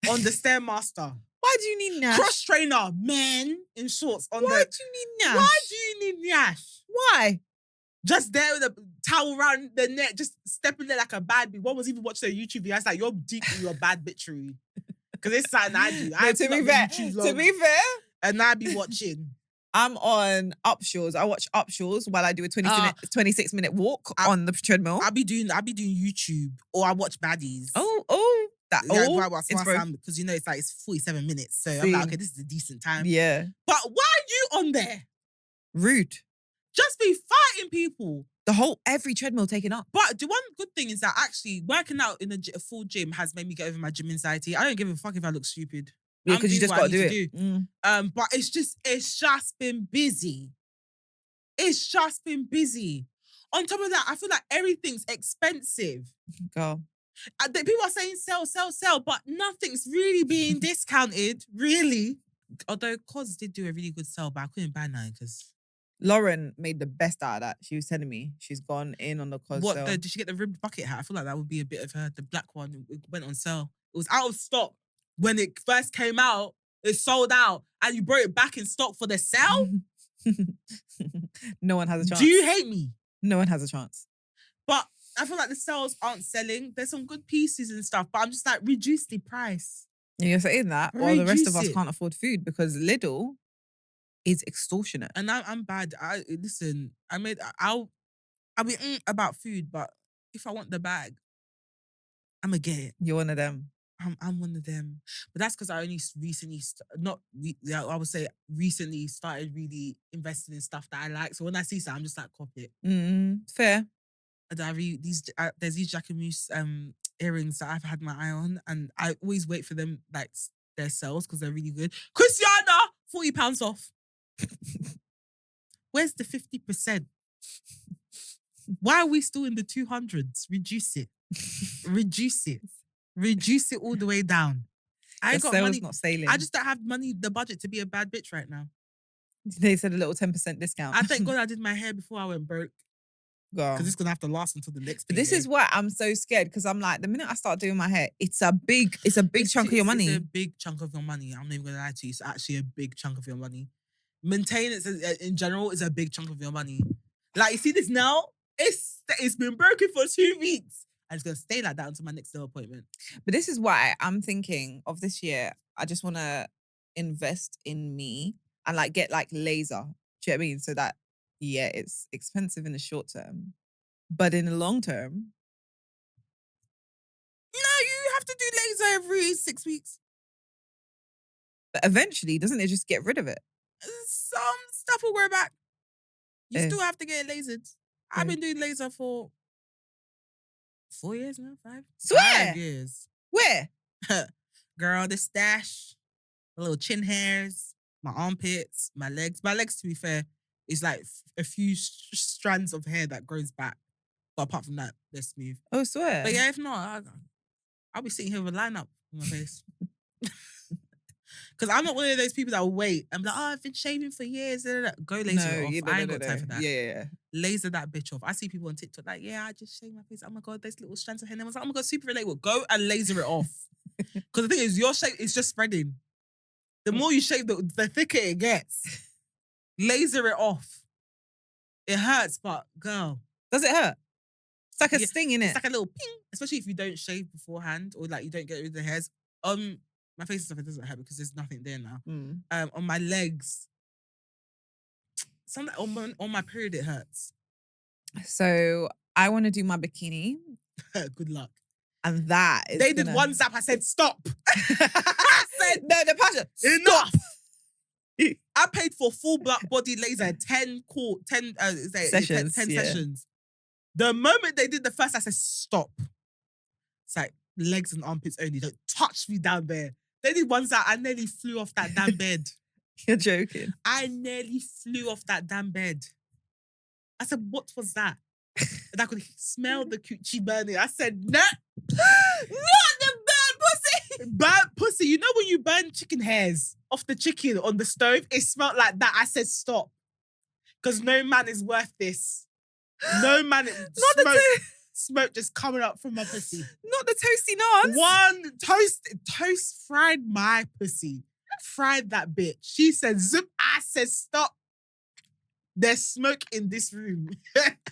on the Stairmaster. Why do you need Nash? Cross trainer, men in shorts on Why do you need Nash? Why do you need Nash? Why? Just there with a towel around the neck, just stepping there like a bad bitch. One was even watching a YouTube video. I was like, you're deep in your bad bitchery. Because it's something I do. To be fair, and I be watching. I'm on Upshaws. I watch Upshaws while I do a 26-minute walk on the treadmill. I'll be doing YouTube, or I watch baddies. Because you know it's 47 minutes. So I'm like, okay, this is a decent time. Yeah. But why are you on there? Rude. Just be fighting people. every treadmill taken up. But the one good thing is that actually working out in a full gym has made me get over my gym anxiety. I don't give a fuck if I look stupid. Yeah, I'm because you doing just what I got to need do it. But it's just been busy. It's just been busy. On top of that, I feel like everything's expensive. Girl. People are saying sell, but nothing's really being discounted, really. Although Cos did do a really good sell, but I couldn't buy none because... Lauren made the best out of that. She was telling me she's gone in on the cos sale. Did she get the ribbed bucket hat? I feel like that would be a bit of her. The black one, it went on sale. It was out of stock when it first came out. It sold out, and you brought it back in stock for the sale. No one has a chance. Do you hate me? No one has a chance. But I feel like the sales aren't selling. There's some good pieces and stuff, but I'm just like, reduce the price. And you're saying that, while the rest of us Reduce it. can't afford food because Lidl is extortionate. And I'm bad. Listen. I'll be about food, but if I want the bag, I'm gonna get it. You're one of them. I'm one of them. But that's because I only recently, I would say recently started really investing in stuff that I like. So when I see something, I'm just like, copy it. Fair. And there's these Jacquemus earrings that I've had my eye on, and I always wait for them, like their sales, because they're really good. Christiana, £40 off. Where's the 50%? Why are we still in the 200s? Reduce it. Reduce it. Reduce it all the way down. I ain't got money. Not sailing. I just don't have money, the budget to be a bad bitch right now. They said a little 10% discount. I thank God I did my hair before I went broke. Girl. Because it's gonna have to last until the next. But this is why I'm so scared, because I'm like, the minute I start doing my hair, it's a big chunk of your money. It's a big chunk of your money. I'm not even gonna lie to you. It's actually a big chunk of your money. Maintenance in general is a big chunk of your money. Like, you see this now? It's been broken for 2 weeks. And it's gonna stay like that until my next nail appointment. But this is why I'm thinking of this year. I just want to invest in me and like get like laser. Do you know what I mean? So that, yeah, it's expensive in the short term, but in the long term, No, you have to do laser every 6 weeks. but eventually, doesn't it just get rid of it? Some stuff will grow back. You still have to get it lasered. I've been doing laser for 4 years now, 5? Swear? 5 years. Where? Girl, the stash, the little chin hairs, my armpits, my legs. My legs, to be fair, is like a few strands of hair that grows back. But apart from that, they're smooth. Oh, swear. But yeah, if not, I'll be sitting here with a lineup on my face. Because I'm not one of those people that will wait and be like, oh, I've been shaving for years. Go laser it off. I ain't got time for that. Yeah. Laser that bitch off. I see people on TikTok like, yeah, I just shaved my face. Oh my God, there's little strands of hair. And I was like, oh my God, super relatable. Go and laser it off. Because the thing is, your shave is just spreading. The more you shave, the thicker it gets. Laser it off. It hurts, but girl. Does it hurt? It's like a sting, innit? It's like a little ping. Especially if you don't shave beforehand or like you don't get rid of the hairs. My face and stuff, it doesn't hurt because there's nothing there now. On my legs, on my period, it hurts. So I want to do my bikini. Good luck. And that is They did one zap. I said, stop. I said, no, the passion. Enough. I paid for full body laser, 10 sessions. 10 sessions. The moment they did the first, I said, stop. It's like legs and armpits only. Don't touch me down there. They did one zap. I nearly flew off that damn bed. You're joking. I nearly flew off that damn bed. I said, what was that? And I could smell the coochie burning. I said, nah. Not the burnt pussy. Burnt pussy. You know when you burn chicken hairs off the chicken on the stove? It smelled like that. I said, stop. Because no man is worth this. No man. Smoke just coming up from my pussy. Not the toasty nuts. One toast fried my pussy. Fried that bitch. She said, zip. I said, stop. There's smoke in this room.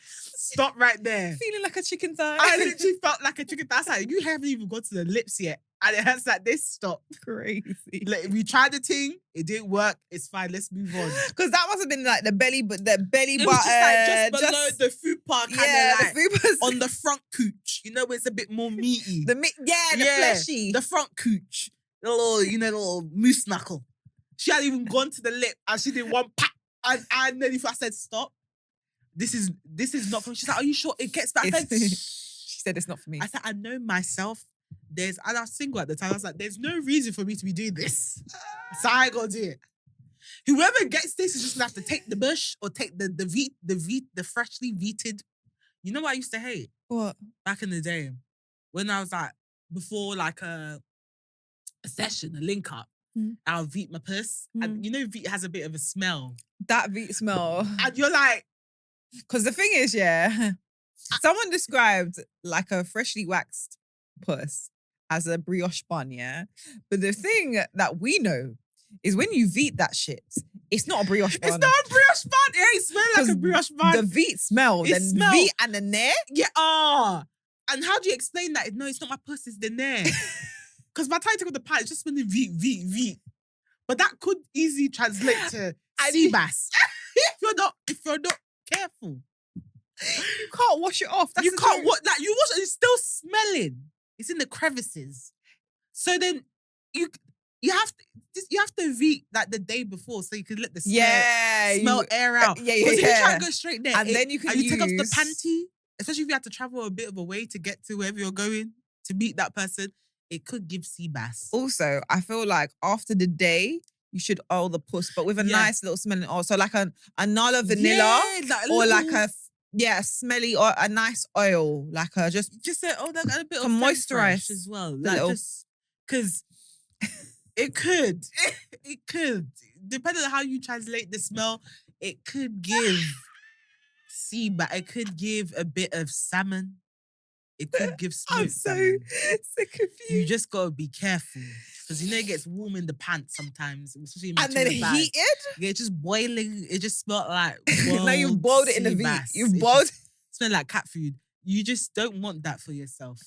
Stop right there. Feeling like a chicken thigh. I literally felt like a chicken thigh. I was like, you haven't even got to the lips yet. And it hurts like this. Stop. Crazy. Like, we tried the thing. It didn't work. It's fine. Let's move on. Because that must have been like the belly button. It was just below the fupa, kind of the fupa's on the front cooch. You know, it's a bit more meaty. the fleshy. The front cooch. The little moose knuckle. She hadn't even gone to the lip and she did one pat. And I said, stop. this is not for me. She's like, are you sure? It gets back. She said it's not for me. I said, I know myself. And I was single at the time. I was like, there's no reason for me to be doing this. So I ain't gonna do it. Whoever gets this is just gonna have to take the bush or take the freshly veted. You know what I used to hate? What? Back in the day, when I was like, before like a session, a link up, I'll veet my puss. And you know, veet has a bit of a smell. That veet smell. And you're like... Because the thing is, yeah, someone described like a freshly waxed puss as a brioche bun, yeah? But the thing that we know is when you veet that shit, it's not a brioche bun. It's not a brioche bun. It ain't smell like a brioche bun. The veet smell, then veet and the nair. Yeah, and how do you explain that? No, it's not my puss, it's the nair. Because by the time you take off the pad, it's just smelling veet. But that could easily translate to sea bass. if you're not careful. You can't wash it off. You can't wash it, it's still smelling. It's in the crevices. So then you have to veet like the day before so you can let the smell air out. Yeah. Because if you try to go straight there, and then you can take off the panty, especially if you have to travel a bit of a way to get to wherever you're going to meet that person, it could give sea bass. Also, I feel like after the day, you should oil the puss, but with a nice little smelling oil. So like a Nala vanilla or like a smelly or a nice oil, like a just that a bit of moisturize as well. Like just because it could depending on how you translate the smell, it could give sea bass. It could give a bit of salmon. It could give smoked I'm so confused. You just gotta be careful. Because you know it gets warm in the pants sometimes. Especially in and then heated? Yeah, it's just boiling. It just smelled like now you've boiled it in the veet. You've boiled. Smell like cat food. You just don't want that for yourself.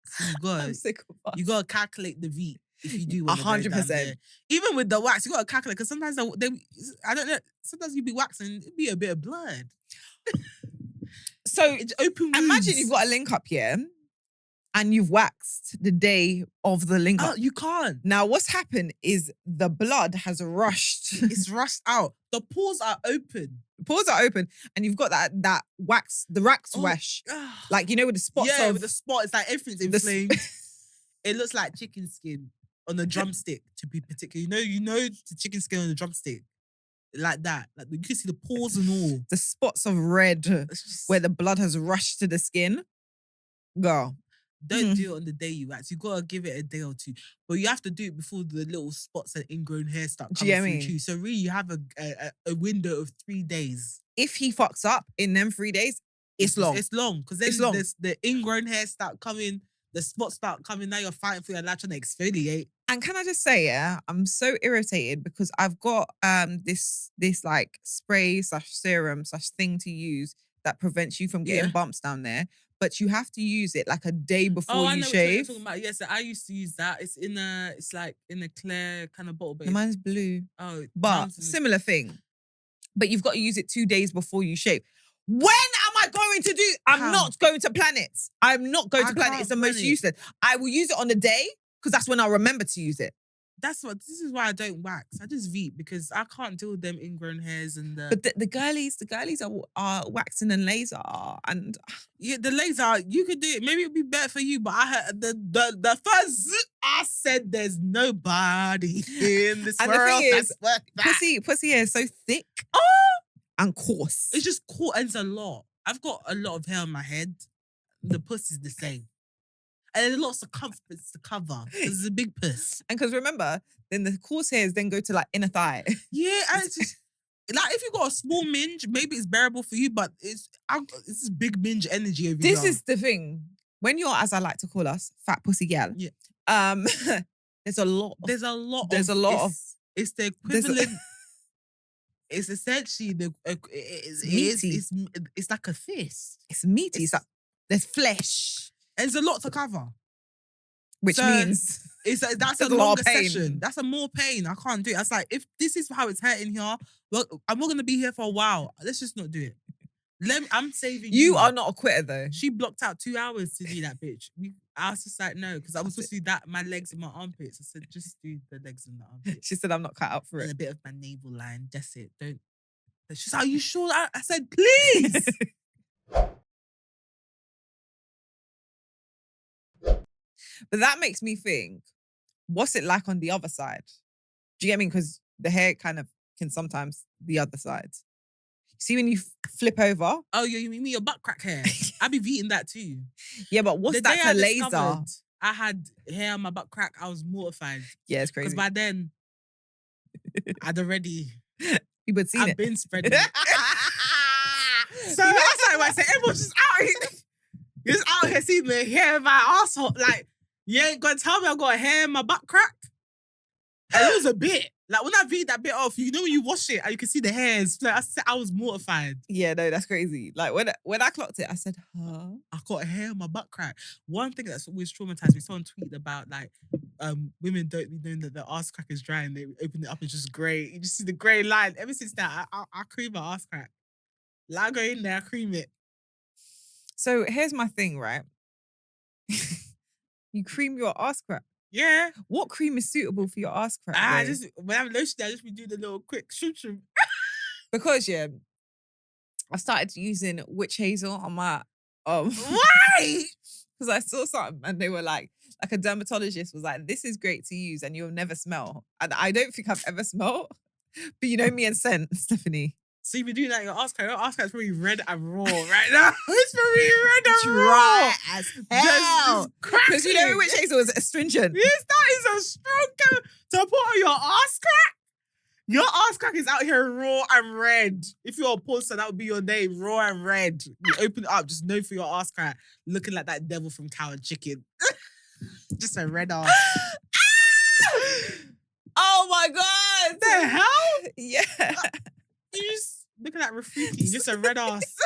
So I'm sick of us. You gotta calculate the veet if you do want 100%. Even with the wax, you gotta calculate because sometimes I don't know. Sometimes you be waxing, it'd be a bit of blood. So it's open wounds. Imagine you've got a link up here and you've waxed the day of the link up. You can't. Now what's happened is the blood has rushed. It's rushed out. The pores are open. And you've got that wax, the wax wash. Like, you know, with the spots with the spot, it's like everything's inflamed. It looks like chicken skin on a drumstick, to be particular. You know the chicken skin on a drumstick. Like that. Like you can see the pores and all. The spots of red where the blood has rushed to the skin. Girl. Don't do it on the day you wax. You gotta give it a day or two. But you have to do it before the little spots and ingrown hair start coming through. So really you have a window of 3 days. If he fucks up in them 3 days, it's long. It's long. Because then the ingrown hair start coming, the spots start coming, now you're fighting for your life trying to exfoliate. And can I just say, yeah, I'm so irritated because I've got this like spray / serum / thing to use that prevents you from getting bumps down there. But you have to use it like a day before you shave. What you're talking about. Yes, I used to use that. It's like in a clear kind of bottle. But mine's blue. Oh, but similar thing. But you've got to use it 2 days before you shave. When am I going to do? I'm not going to plan it. I'm not going to plan it. It's the most useless. I will use it on the day because that's when I'll remember to use it. This is why I don't wax. I just veet because I can't deal with them ingrown hairs and But the girlies are waxing and laser and the laser you could do it. Maybe it'd be better for you. But I heard the first I said there's nobody in this and world. The thing is, pussy hair is so thick and coarse. It's just coarse and it's a lot. I've got a lot of hair on my head. The puss is the same. And there's lots of comforts to cover because it's a big puss. And because remember, then the coarse hairs then go to like inner thigh. Yeah, and it's just, like if you got a small minge, maybe it's bearable for you, but it's this big minge energy over here. This is the thing. When you're, as I like to call us, fat pussy gal. Yeah. There's a lot. There's a lot. It's the equivalent. It's essentially it's like a fist. It's meaty. It's like there's flesh. There's a lot to cover. Which means that's a longer session. That's a more pain. I can't do it. It's like, if this is how it's hurting here, well, I'm not going to be here for a while. Let's just not do it. I'm saving you. You are not a quitter though. She blocked out 2 hours to do that, bitch. I was just like, no, because I was supposed to do that, my legs and my armpits. I said, just do the legs and the armpits. She said, I'm not cut out for it. And a bit of my navel line. That's it. She's like, are you sure? I said, please. But that makes me think, what's it like on the other side? Do you get me? Because the hair kind of can sometimes the other side. See when you flip over? Oh, you mean your butt crack hair? I be beating that too. Yeah, but what's The that day to I laser? discovered I had hair on my butt crack, I was mortified. Yeah, it's Because crazy. by then, I'd already... People had seen I've it. been spreading it. So that's like I said, everyone's just out here. You're just out here seeing the hair in my asshole. Like, you ain't gonna tell me I got hair in my butt crack? And it was a bit. Like, when I beat that bit off, you know when you wash it and you can see the hairs. Like, I was mortified. Yeah, no, that's crazy. Like, when I clocked it, I said, huh? I got hair in my butt crack. One thing that's always traumatized me, someone tweeted about, like, women don't be knowing that their ass crack is dry and they open it up, it's just grey. You just see the grey line. Ever since that, I cream my ass crack. Like, I go in there, I cream it. So here's my thing, right? You cream your ass crack. Yeah. What cream is suitable for your ass crack? Though? When I'm lotion, I just be doing the little quick shoom. Because yeah, I started using witch hazel on my Why? Because I saw something and they were like a dermatologist was like, this is great to use and you'll never smell. And I don't think I've ever smelled. But you know me and scent, Stephanie. So you be doing that in your ass crack. Your ass crack's probably red and raw right now. It's probably red and Dry raw. as hell. Because you know witch hazel is astringent. Yes, that is a strong chemical to put on your ass crack. Your ass crack is out here raw and red. If you're a porcelain, that would be your name, raw and red. You open it up, just know for your ass crack, looking like that devil from Cow and Chicken. Just a red ass. Oh my God. The hell? Yeah. You just looking at Rafiki, just a red ass.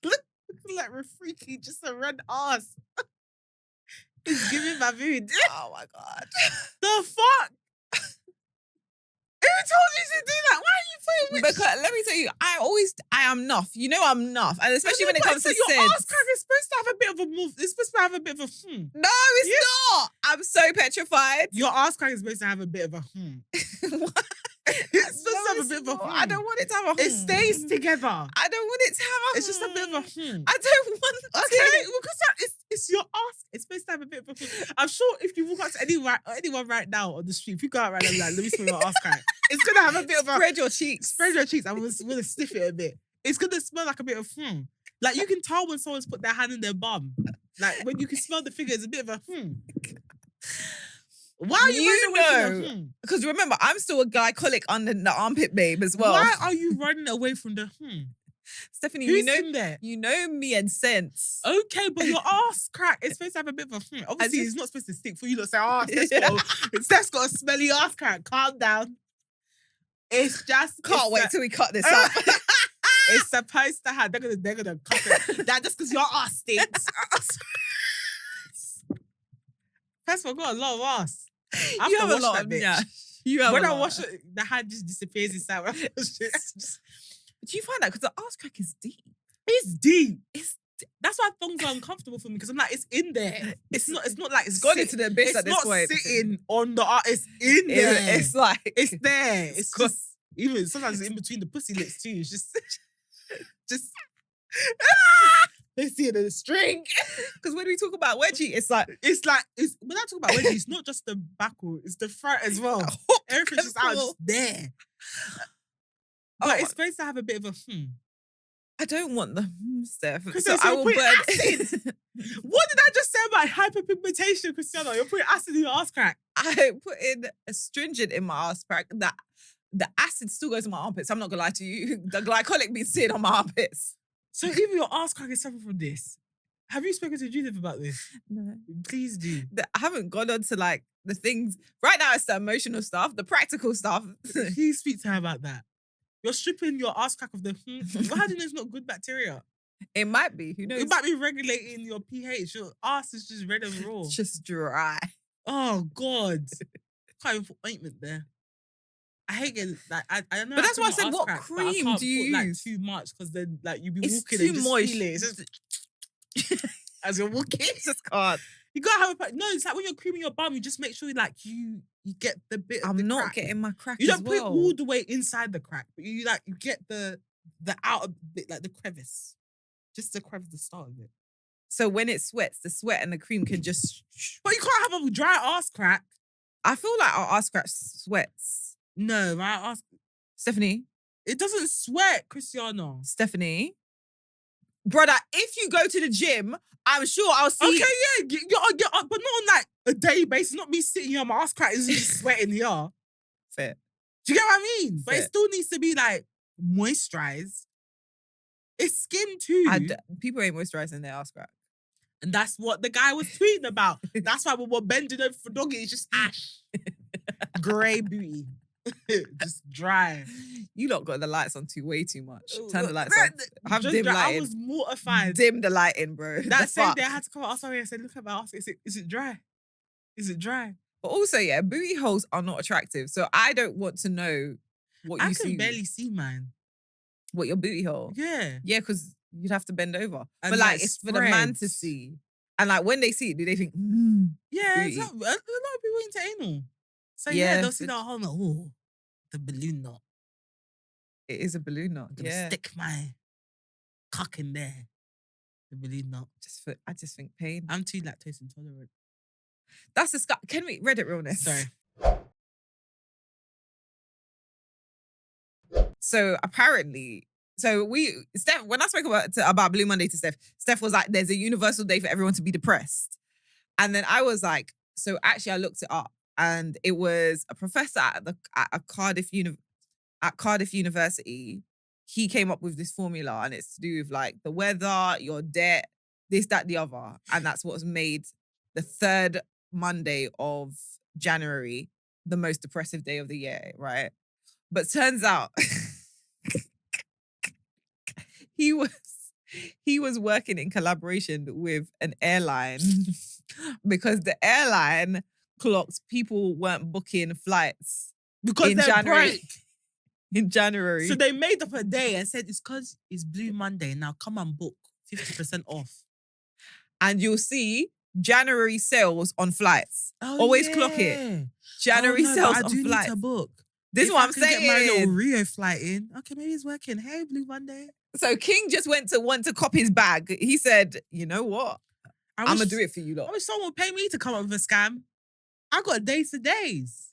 Looking like Rafiki, just a red ass. It's giving my mood. Oh my God. The fuck? Who told you to do that? Why are you playing with? Because let me tell you, I am nuff. You know I'm nuff. And especially when it comes to your scents. ass crack is supposed to have a bit of a move. It's supposed to have a bit of a No, it's not. I'm so petrified. Your ass crack is supposed to have a bit of a It's supposed to have a bit of a I don't want it to have a It stays together. I don't want it to have a It's just a bit of a I don't want Okay, it. because it's your ass. It's supposed to have a bit of a I'm sure if you walk out to anyone right now on the street, if you go out right now, like, let me smell your ass crack. It's gonna have a bit of a Spread your cheeks. Spread your cheeks. I'm gonna sniff it a bit. It's gonna smell like a bit of Like you can tell when someone's put their hand in their bum. Like when you can smell the finger, it's a bit of a Why are you running away from the Because remember, I'm still a glycolic under the armpit babe as well. Why are you running away from the Stephanie, Who's in there? You know me and sense. Okay, but your ass crack is supposed to have a bit of a Obviously, it's not supposed to stick for you to say, Steph's got a smelly ass crack. Calm down. It's just Can't wait till we cut this up. It's supposed to have. They're gonna cut it. That just because your ass stinks. First of all, I got a lot of ass. You have a lot of bitch. When I wash it, the hand just disappears inside. When I wash it, do you find that? Because the ass crack is deep. It's deep. That's why thongs are uncomfortable for me because I'm like, it's in there. It's not like it's gone into the abyss at this point. It's not sitting on the it's in there. It's like it's there. It's just even sometimes it's in between the pussy lips too. It's just they see it in the string. Because when we talk about wedgie, it's when I talk about wedgie, it's not just the backwood, it's the front as well. Everything's just out just there. But it's supposed to have a bit of a I don't want the Steph. So I will put acid. What did I just say about hyperpigmentation, Cristiano? You're putting acid in your ass crack. I put in astringent in my ass crack. That the acid still goes in my armpits. I'm not gonna lie to you. The glycolic be sitting on my armpits. So even your ass crack is suffering from this. Have you spoken to Judith about this? No. Please do. I haven't gone on to like the things. Right now it's the emotional stuff, the practical stuff. Please speak to her about that. You're stripping your ass crack of the How do you know it's not good bacteria? It might be. Who knows? It might be regulating your pH. Your ass is just red and raw. It's just dry. Oh God. Can't even put ointment there. I hate it. Like I know. But that's why I said, what cream do you put, use? Like, too much because then like you be It's walking too and you just moist. feel it. It's just as you're walking. It's just can't. You gotta have a no. It's like when you're creaming your bum, you just make sure like you You get the bit of I'm the not crack. getting my crack You as don't put it well. all the way inside the crack, but you get the outer bit, like the crevice. Just the crevice, the start of it. So when it sweats, the sweat and the cream can just... But you can't have a dry ass crack. I feel like our ass crack sweats. No, my ass... Stephanie? It doesn't sweat, Cristiano. Stephanie? Brother, if you go to the gym, I'm sure I'll see... Okay, yeah, but not on like a daily basis. Not me sitting here, my ass crack is just sweating here. Fair. Do you get what I mean? But Fair. it still needs to be like moisturized. It's skin too. People ain't moisturizing their ass crack. And that's what the guy was tweeting about. That's why we're bending over for doggy. It's just ash. Grey booty. Just dry. You lot got the lights on way too much. Turn the lights That- on. Have just dim dry. lighting. I was mortified. Dim the lighting, bro. That The same fuck? day I had to come out. Sorry, I said, look at my ass. Is it dry? Is it dry? But also, yeah, booty holes are not attractive. So I don't want to know what I you can see. barely see mine. What, your booty hole? Yeah. Yeah, because you'd have to bend over. And but like, it's for the man to spreads. see. And like, when they see it, do they think, Yeah, booty. a lot of people into anal. So Yeah, yeah, they'll see but- that whole like, oh, the balloon knot. it is a balloon knot. I'm gonna Yeah. stick my cock in there. The balloon knot. I just think pain. I'm too lactose intolerant. That's the sky. Can we Reddit realness? Sorry. So apparently, Steph, when I spoke about Blue Monday to Steph was like, there's a universal day for everyone to be depressed. And then I was like, so actually I looked it up and it was a professor at Cardiff University. He came up with this formula and it's to do with like the weather, your debt, this, that, the other. And that's what's made the third Monday of January the most depressive day of the year, right? But turns out he was working in collaboration with an airline because the airline clocked people weren't booking flights Because in they're January. broke. In January. So they made up a day and said it's because it's Blue Monday. Now come and book 50% off. And you'll see January sales on flights. Always clock it. January sales but I on do flights. need to book. This is If what I I'm can get my little saying. Rio flight in. Okay, maybe it's working. Hey, Blue Monday. So King just want to cop his bag. He said, you know what? I'm wish- going to do it for you lot. I wish someone would pay me to come up with a scam. I got days to days.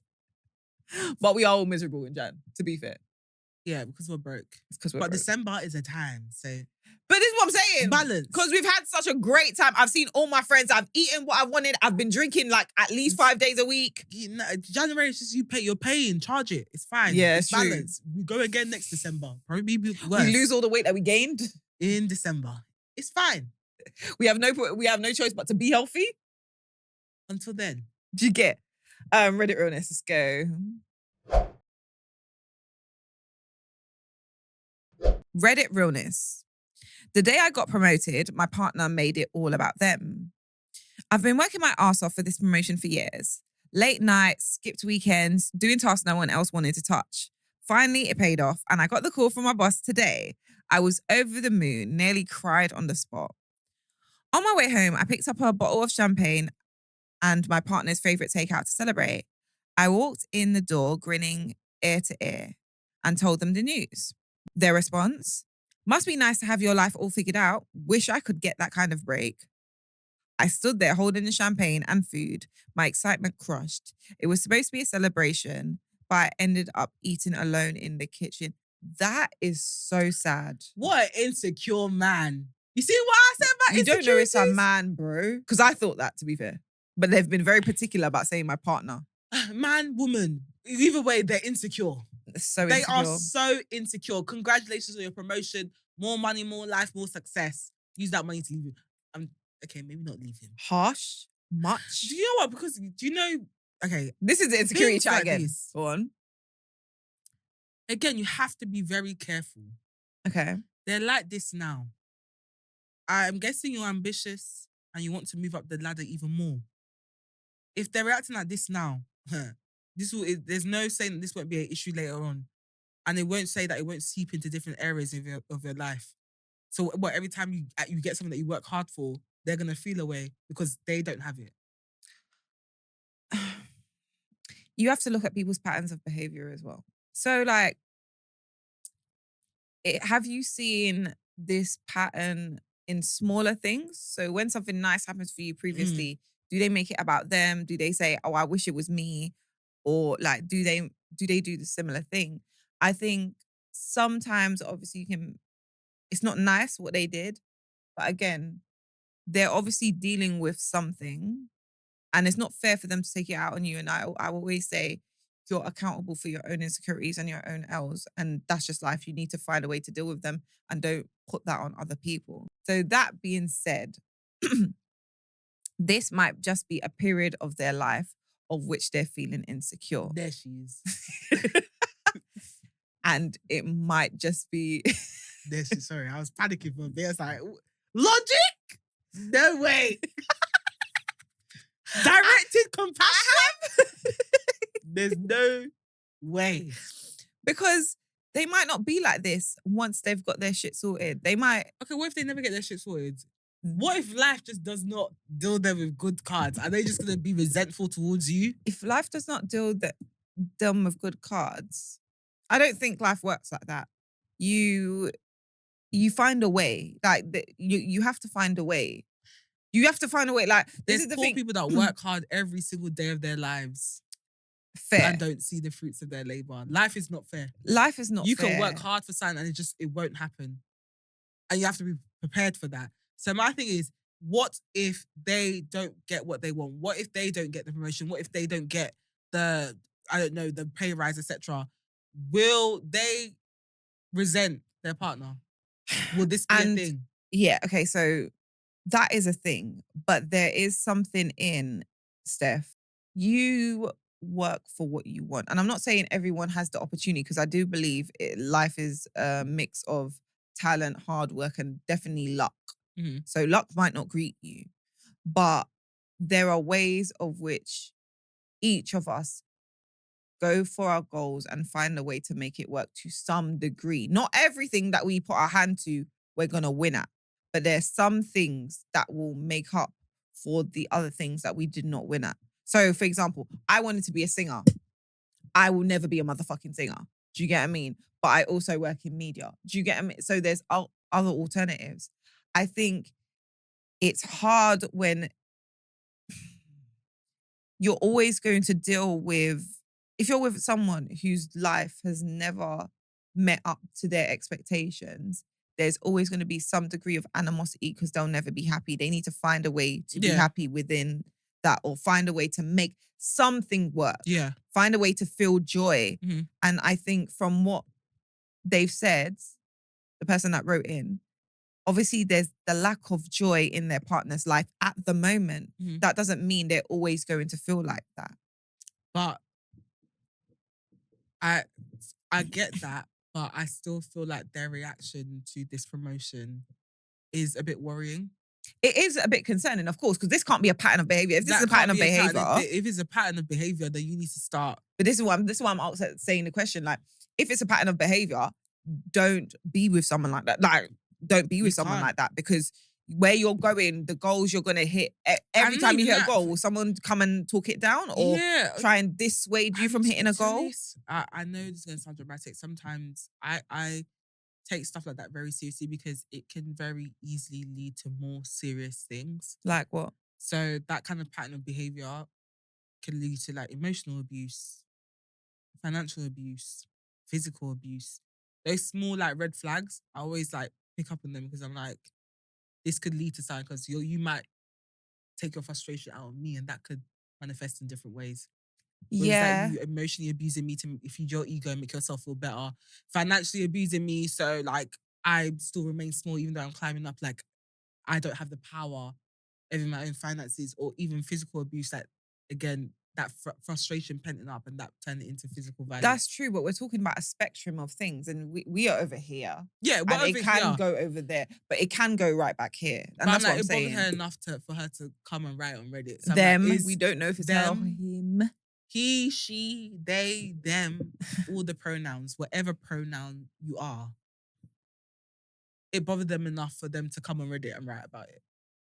But we are all miserable in Jan, to be fair. Yeah, because we're broke. It's because we're But broke. December is a time, so But this is what I'm saying. balance. Because we've had such a great time. I've seen all my friends. I've eaten what I wanted. I've been drinking like at least 5 days a week. January is just you're paying, charge it. It's fine. Yeah, it's it's true. balance. We go again next December. Probably be worse. We lose all the weight that we gained. in December. It's fine. We have no choice but to be healthy. Until then. Do you get? Reddit realness, let's go. Reddit realness. The day I got promoted, my partner made it all about them. I've been working my ass off for this promotion for years. Late nights, skipped weekends, doing tasks no one else wanted to touch. Finally, it paid off and I got the call from my boss today. I was over the moon, nearly cried on the spot. On my way home, I picked up a bottle of champagne and my partner's favourite takeout to celebrate. I walked in the door grinning ear to ear and told them the news. Their response? Must be nice to have your life all figured out. Wish I could get that kind of break. I stood there holding the champagne and food, my excitement crushed. It was supposed to be a celebration, but I ended up eating alone in the kitchen. That is so sad. What an insecure man. You see what I said about You don't know it's a insecurities? man, bro. Because I thought that, to be fair. But they've been very particular about saying my partner. Man, woman. Either way, they're insecure. It's so They insecure. are so insecure. Congratulations on your promotion. More money, more life, more success. Use that money to leave him. Okay, maybe not leave him. Harsh. Much. Do you know what? Because do you know? Okay, This is the insecurity things chat like again. this. Go on. Again, you have to be very careful. Okay. They're like this now. I'm guessing you're ambitious and you want to move up the ladder even more. If they're reacting like this now, there's no saying that this won't be an issue later on. And it won't say that it won't seep into different areas of your life. So what, every time you get something that you work hard for, they're going to feel away because they don't have it. you have to look at people's patterns of behavior as well. So, like, have you seen this pattern in smaller things? So, when something nice happens for you previously, do they make it about them? Do they say, "Oh, I wish it was me," or like, do they do the similar thing? I think sometimes, obviously, you can. It's not nice what they did, but again, they're obviously dealing with something, and it's not fair for them to take it out on you. And I always say, you're accountable for your own insecurities and your own L's, and that's just life. You need to find a way to deal with them, and don't put that on other people. So that being said, this might just be a period of their life of which they're feeling insecure, There she is. and it might just be. There she. Sorry, I was panicking for a bit. I was like, logic? No way. Directed compassion? There's no way. Because they might not be like this once they've got their shit sorted. They might. Okay, what if they never get their shit sorted? What if life just does not deal them with good cards? Are they just going to be resentful towards you? If life does not deal them with good cards, I don't think life works like that. You find a way. Like, you have to find a way. You have to find a way. Like, this There's is the poor thing. people that work hard every single day of their lives Fair. and don't see the fruits of their labor. Life is not fair. Life is not You fair. can work hard for something and it won't happen. And you have to be prepared for that. So my thing is, what if they don't get what they want? What if they don't get the promotion? What if they don't get the pay rise, etc.? Will they resent their partner? Will this be a thing? Yeah, okay, so that is a thing. But there is something in, Steph, you work for what you want. And I'm not saying everyone has the opportunity, because I do believe life is a mix of talent, hard work, and definitely luck. Mm-hmm. So luck might not greet you, but there are ways of which each of us go for our goals and find a way to make it work to some degree. Not everything that we put our hand to, we're going to win at. But there's some things that will make up for the other things that we did not win at. So, for example, I wanted to be a singer. I will never be a motherfucking singer. Do you get what I mean? But I also work in media. Do you get what I mean? So there's other alternatives. I think it's hard when you're always going to deal with, if you're with someone whose life has never met up to their expectations, there's always going to be some degree of animosity because they'll never be happy. They need to find a way to be happy within that, or find a way to make something work. Yeah. Find a way to feel joy. Mm-hmm. And I think from what they've said, the person that wrote in, obviously there's the lack of joy in their partner's life at the moment. Mm-hmm. That doesn't mean they're always going to feel like that. But I get that, but I still feel like their reaction to this promotion is a bit worrying. It is a bit concerning, of course, because this can't be a pattern of behavior. If this is a pattern of behavior, if it's a pattern of behavior, then you need to start. But this is why I'm saying the question. Like, if it's a pattern of behavior, don't be with someone like that. Like, don't be with someone like that, because where you're going, the goals you're gonna hit, every time you hit a goal, will someone come and talk it down or try and dissuade you from hitting a goal? I know this is gonna sound dramatic. Sometimes I take stuff like that very seriously, because it can very easily lead to more serious things. Like what? So that kind of pattern of behavior can lead to like emotional abuse, financial abuse, physical abuse. Those small like red flags, I always like pick up on them, because I'm like, this could lead to something, because you might take your frustration out on me, and that could manifest in different ways. Yeah. Like you emotionally abusing me to feed your ego and make yourself feel better. Financially abusing me, so like I still remain small even though I'm climbing up. Like I don't have the power over my own finances, or even physical abuse. That again, that frustration penting up, and that turning into physical violence. That's true, but we're talking about a spectrum of things, and we are over here. Yeah, and it can go over there, but it can go right back here. And that's what I'm saying. It bothered her enough for her to come and write on Reddit. So them, like, we don't know if it's them, her or him. He, she, they, them, all the pronouns, whatever pronoun you are. It bothered them enough for them to come on Reddit and write about it.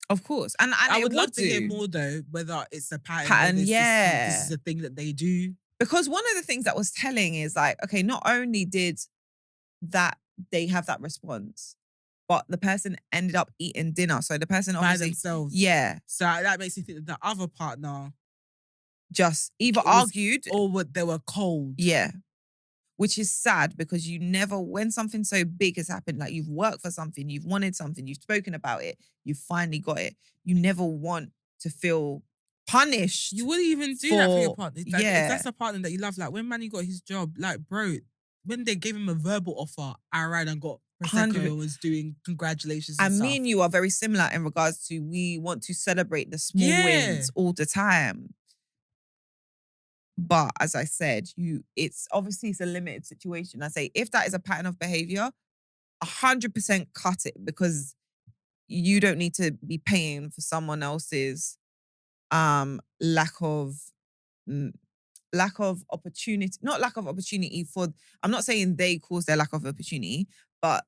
Of course. And I would love to hear more though, whether it's a pattern. Yeah. This is a thing that they do. Because one of the things that was telling is like, okay, not only did that they have that response, but the person ended up eating dinner. So the person By obviously, themselves. yeah, So that makes me think that the other partner just either it was- argued, or they were cold. yeah, which is sad because you never, when something so big has happened, like you've worked for something, you've wanted something, you've spoken about it, you've finally got it, you never want to feel punished. You wouldn't even do that for your for- partner. Like, yeah. if that's a partner that you love, like when Manny got his job, like bro, when they gave him a verbal offer, I ran and got Prosecco 100. and was doing congratulations and And stuff. me and you are very similar in regards to we want to celebrate the small Yeah. wins all the time. But as I said, it's obviously it's a limited situation. I say if that is a pattern of behavior, 100% cut it because you don't need to be paying for someone else's lack of opportunity. Not lack of opportunity for. I'm not saying they cause their lack of opportunity, but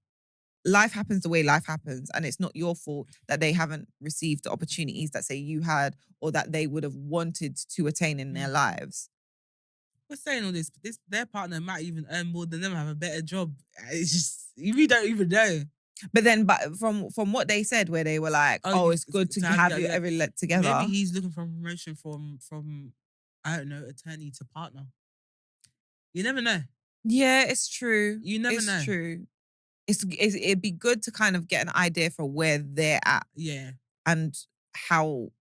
life happens the way life happens, and it's not your fault that they haven't received the opportunities that say you had or that they would have wanted to attain in their lives. We're saying all this, but their partner might even earn more than them, have a better job. It's just we don't even know. But then, from what they said, where they were like, "Oh, it's good to have you every let together." Maybe he's looking for promotion from I don't know, attorney to partner. You never know. Yeah, it's true. You never it's know. True. It'd be good to kind of get an idea for where they're at. Yeah. And how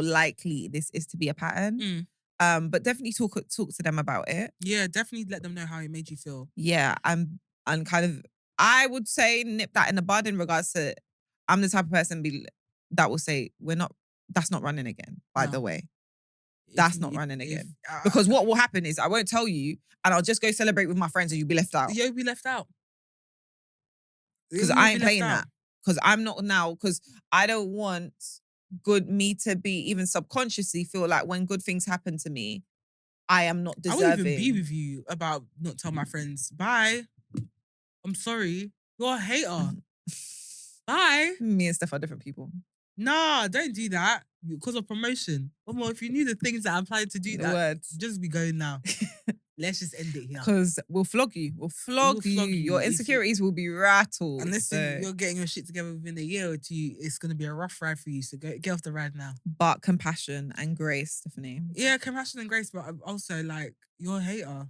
likely this is to be a pattern. But definitely talk to them about it. Yeah, definitely let them know how it made you feel. Yeah, and kind of I would say nip that in the bud in regards to I'm the type of person that will say that's not running again, by the way. That's not running again. Because what will happen is I won't tell you and I'll just go celebrate with my friends and you'll be left out. You'll be left out. Because I ain't playing that. Because I'm not now, because I don't want me to be even subconsciously feel like when good things happen to me, I am not deserving. I wouldn't even be with you about not tell my friends, bye. I'm sorry. You're a hater. Bye. Me and Steph are different people. Nah, don't do that. Because of promotion. Omo, if you knew the things that I'm planning to do, just be going now. Let's just end it here. Because we'll flog you. We'll flog you. Your insecurities will be rattled. Unless you're getting your shit together within a year or two, it's going to be a rough ride for you. So get off the ride now. But compassion and grace, Stephanie. Yeah, compassion and grace. But also, like, you're a hater.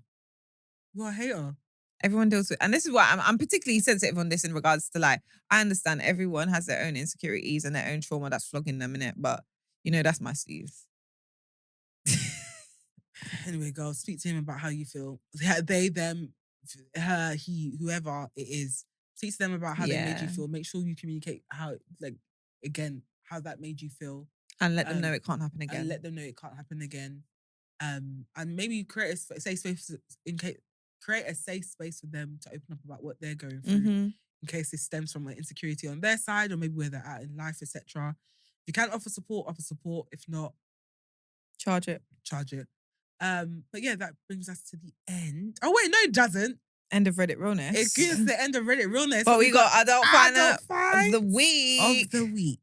You're a hater. Everyone deals with, and this is why I'm particularly sensitive on this in regards to, like, I understand everyone has their own insecurities and their own trauma that's flogging them in it. But, that's my Steve. Anyway, girls, speak to him about how you feel. They, them, her, he, whoever it is. Speak to them about how they made you feel. Make sure you communicate how that made you feel. And let them know it can't happen again. And let them know it can't happen again. And maybe create a safe space create a safe space for them to open up about what they're going through. In case this stems from an insecurity on their side or maybe where they're at in life, etc. If you can offer support, offer support. If not, charge it. But yeah, that brings us to the end. Oh wait, no, it doesn't. End of Reddit Realness. It gives the end of Reddit Realness. But we got adult find of the week. Of the week.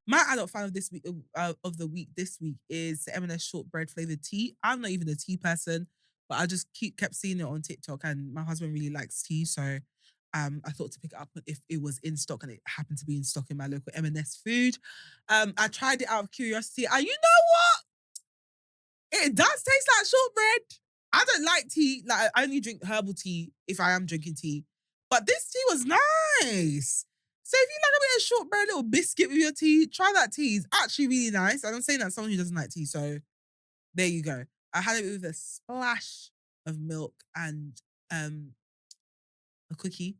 My adult find of this week of the week this week is the M&S shortbread flavored tea. I'm not even a tea person, but I just kept seeing it on TikTok, and my husband really likes tea, so I thought to pick it up if it was in stock, and it happened to be in stock in my local M&S food. I tried it out of curiosity, and you know what? It does taste like shortbread. I don't like tea. Like, I only drink herbal tea if I am drinking tea. But this tea was nice. So if you like a bit of shortbread, little biscuit with your tea, try that tea. It's actually really nice. And I'm saying that someone who doesn't like tea, so there you go. I had it with a splash of milk and a cookie.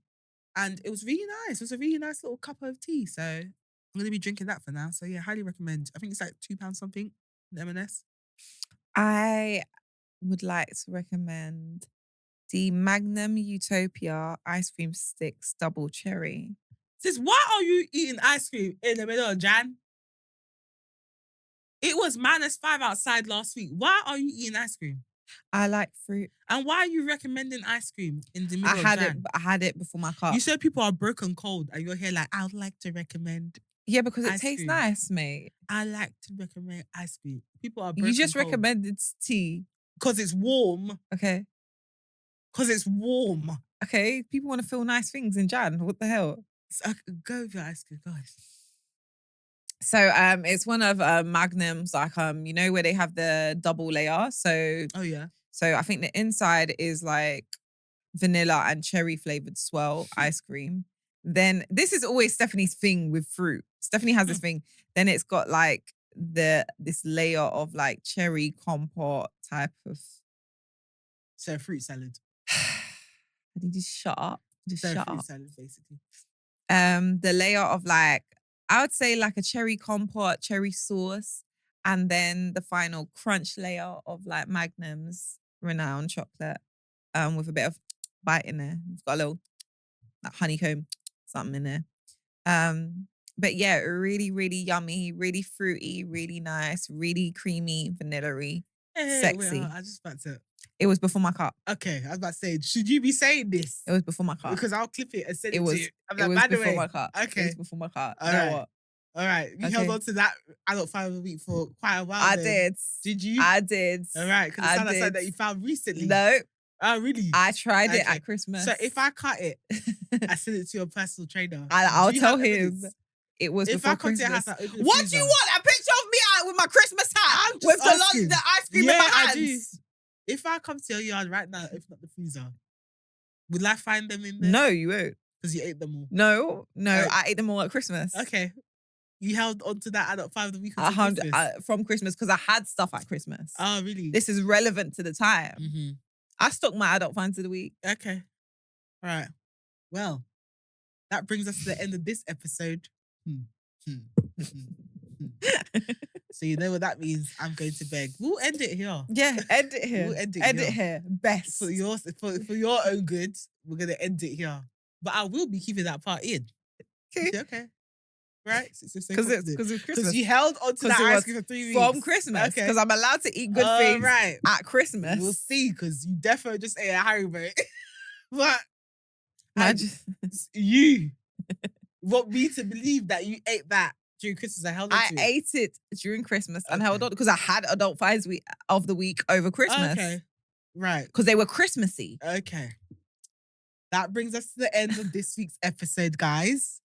And it was really nice. It was a really nice little cup of tea. So I'm going to be drinking that for now. So yeah, highly recommend. I think it's like £2 something in M&S. I would like to recommend the Magnum Utopia ice cream sticks double cherry. Sis, why are you eating ice cream in the middle of Jan? It was -5 outside last week. Why are you eating ice cream? I like fruit. And why are you recommending ice cream in the middle of Jan? I had it before my cup. You said people are broken cold and you're here like, I would like to recommend. Yeah, because it Ice tastes cream. nice, mate. I like to recommend ice cream. People are You just recommended tea. because it's warm. Okay. Because it's warm. Okay. People want to feel nice things in Jan. What the hell? So, go with your ice cream, guys. So it's one of Magnum's, like you know where they have the double layer. So Oh yeah. So I think the inside is like vanilla and cherry flavored swirl ice cream. Then this is always Stephanie's thing with fruit. Stephanie has this thing. Then it's got like this layer of like cherry compote type of. So fruit salad. Can you just shut up? Just So shut fruit up. salad, basically. The layer of like, I would say like a cherry compote, cherry sauce, and then the final crunch layer of like Magnum's renowned chocolate, with a bit of bite in there. It's got a little like honeycomb something in there. But yeah, really, really yummy, really fruity, really nice, really creamy, vanilla-y, sexy. Wait, I just about to. It was before my cup. Okay, I was about to say, should you be saying this? It was before my cup. Because I'll clip it and send it was, to you. I'm it like, was by the before way. my cup. Okay. It was before my cup. All you know right. what? All right. You held on to that adult 5 of the week for quite a while. I then. did. Did you? I did. All right. Because it sounded like something that you found recently. No. Oh, really? I tried it at Christmas. So if I cut it, I send it to your personal trainer. I'll tell him it was before Christmas. What do you want? A picture of me out with my Christmas hat with the ice cream in my hands? I do. If I come to your yard right now, if not the freezer, will I find them in there? No, you won't. Because you ate them all. No, I ate them all at Christmas. Okay. You held on to that adult 5 of the week from Christmas because I had stuff at Christmas. Oh, really? This is relevant to the time. Mm-hmm. I stocked my adult finds of the week. Okay. All right. Well, that brings us to the end of this episode. So you know what that means. I'm going to beg. We'll end it here. Yeah, end it here. We'll end it here. Best. For your own good, we're going to end it here. But I will be keeping that part in. Okay. Right? Because of Christmas. Because you held on to that ice cream for 3 weeks. From Christmas. Because I'm allowed to eat good things at Christmas. We'll see, because you definitely just ate a Haribo. But you want me to believe that you ate that during Christmas. I ate it during Christmas and held on because I had adult finds of the week over Christmas. Okay. Right. Because they were Christmassy. Okay. That brings us to the end of this week's episode, guys.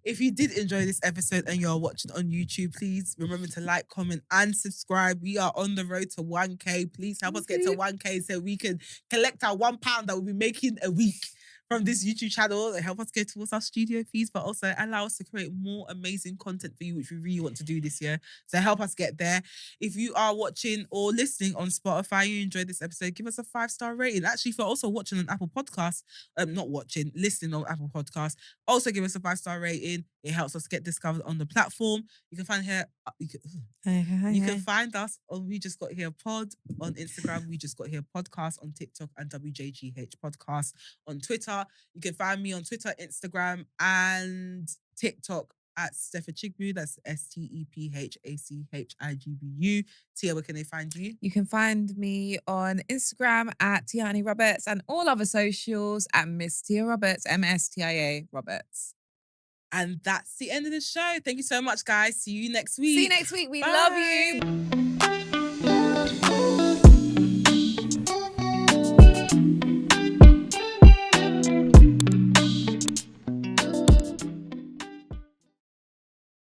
If you did enjoy this episode and you're watching on YouTube, please remember to like, comment, and subscribe. We are on the road to 1K. Please help us get to 1K so we can collect our £1 that we'll be making a week from this YouTube channel and help us go towards our studio fees, but also allow us to create more amazing content for you, which we really want to do this year. So help us get there. If you are watching or listening on Spotify, you enjoyed this episode, give us a 5-star rating. Actually, if you're also watching on Apple Podcasts, listening on Apple Podcasts, also give us a 5-star rating. It helps us get discovered on the platform. You can find can find us on We Just Got Here Pod on Instagram, We Just Got Here Podcast on TikTok, and WJGH Podcast on Twitter. You can find me on Twitter, Instagram, and TikTok at Steph Chigbu. That's STEPHACHIGBU. Tia, where can they find you? You can find me on Instagram at Tiani Roberts and all other socials at Miss Tia Roberts, MSTIA Roberts. And that's the end of the show. Thank you so much, guys. See you next week. See you next week. We love you.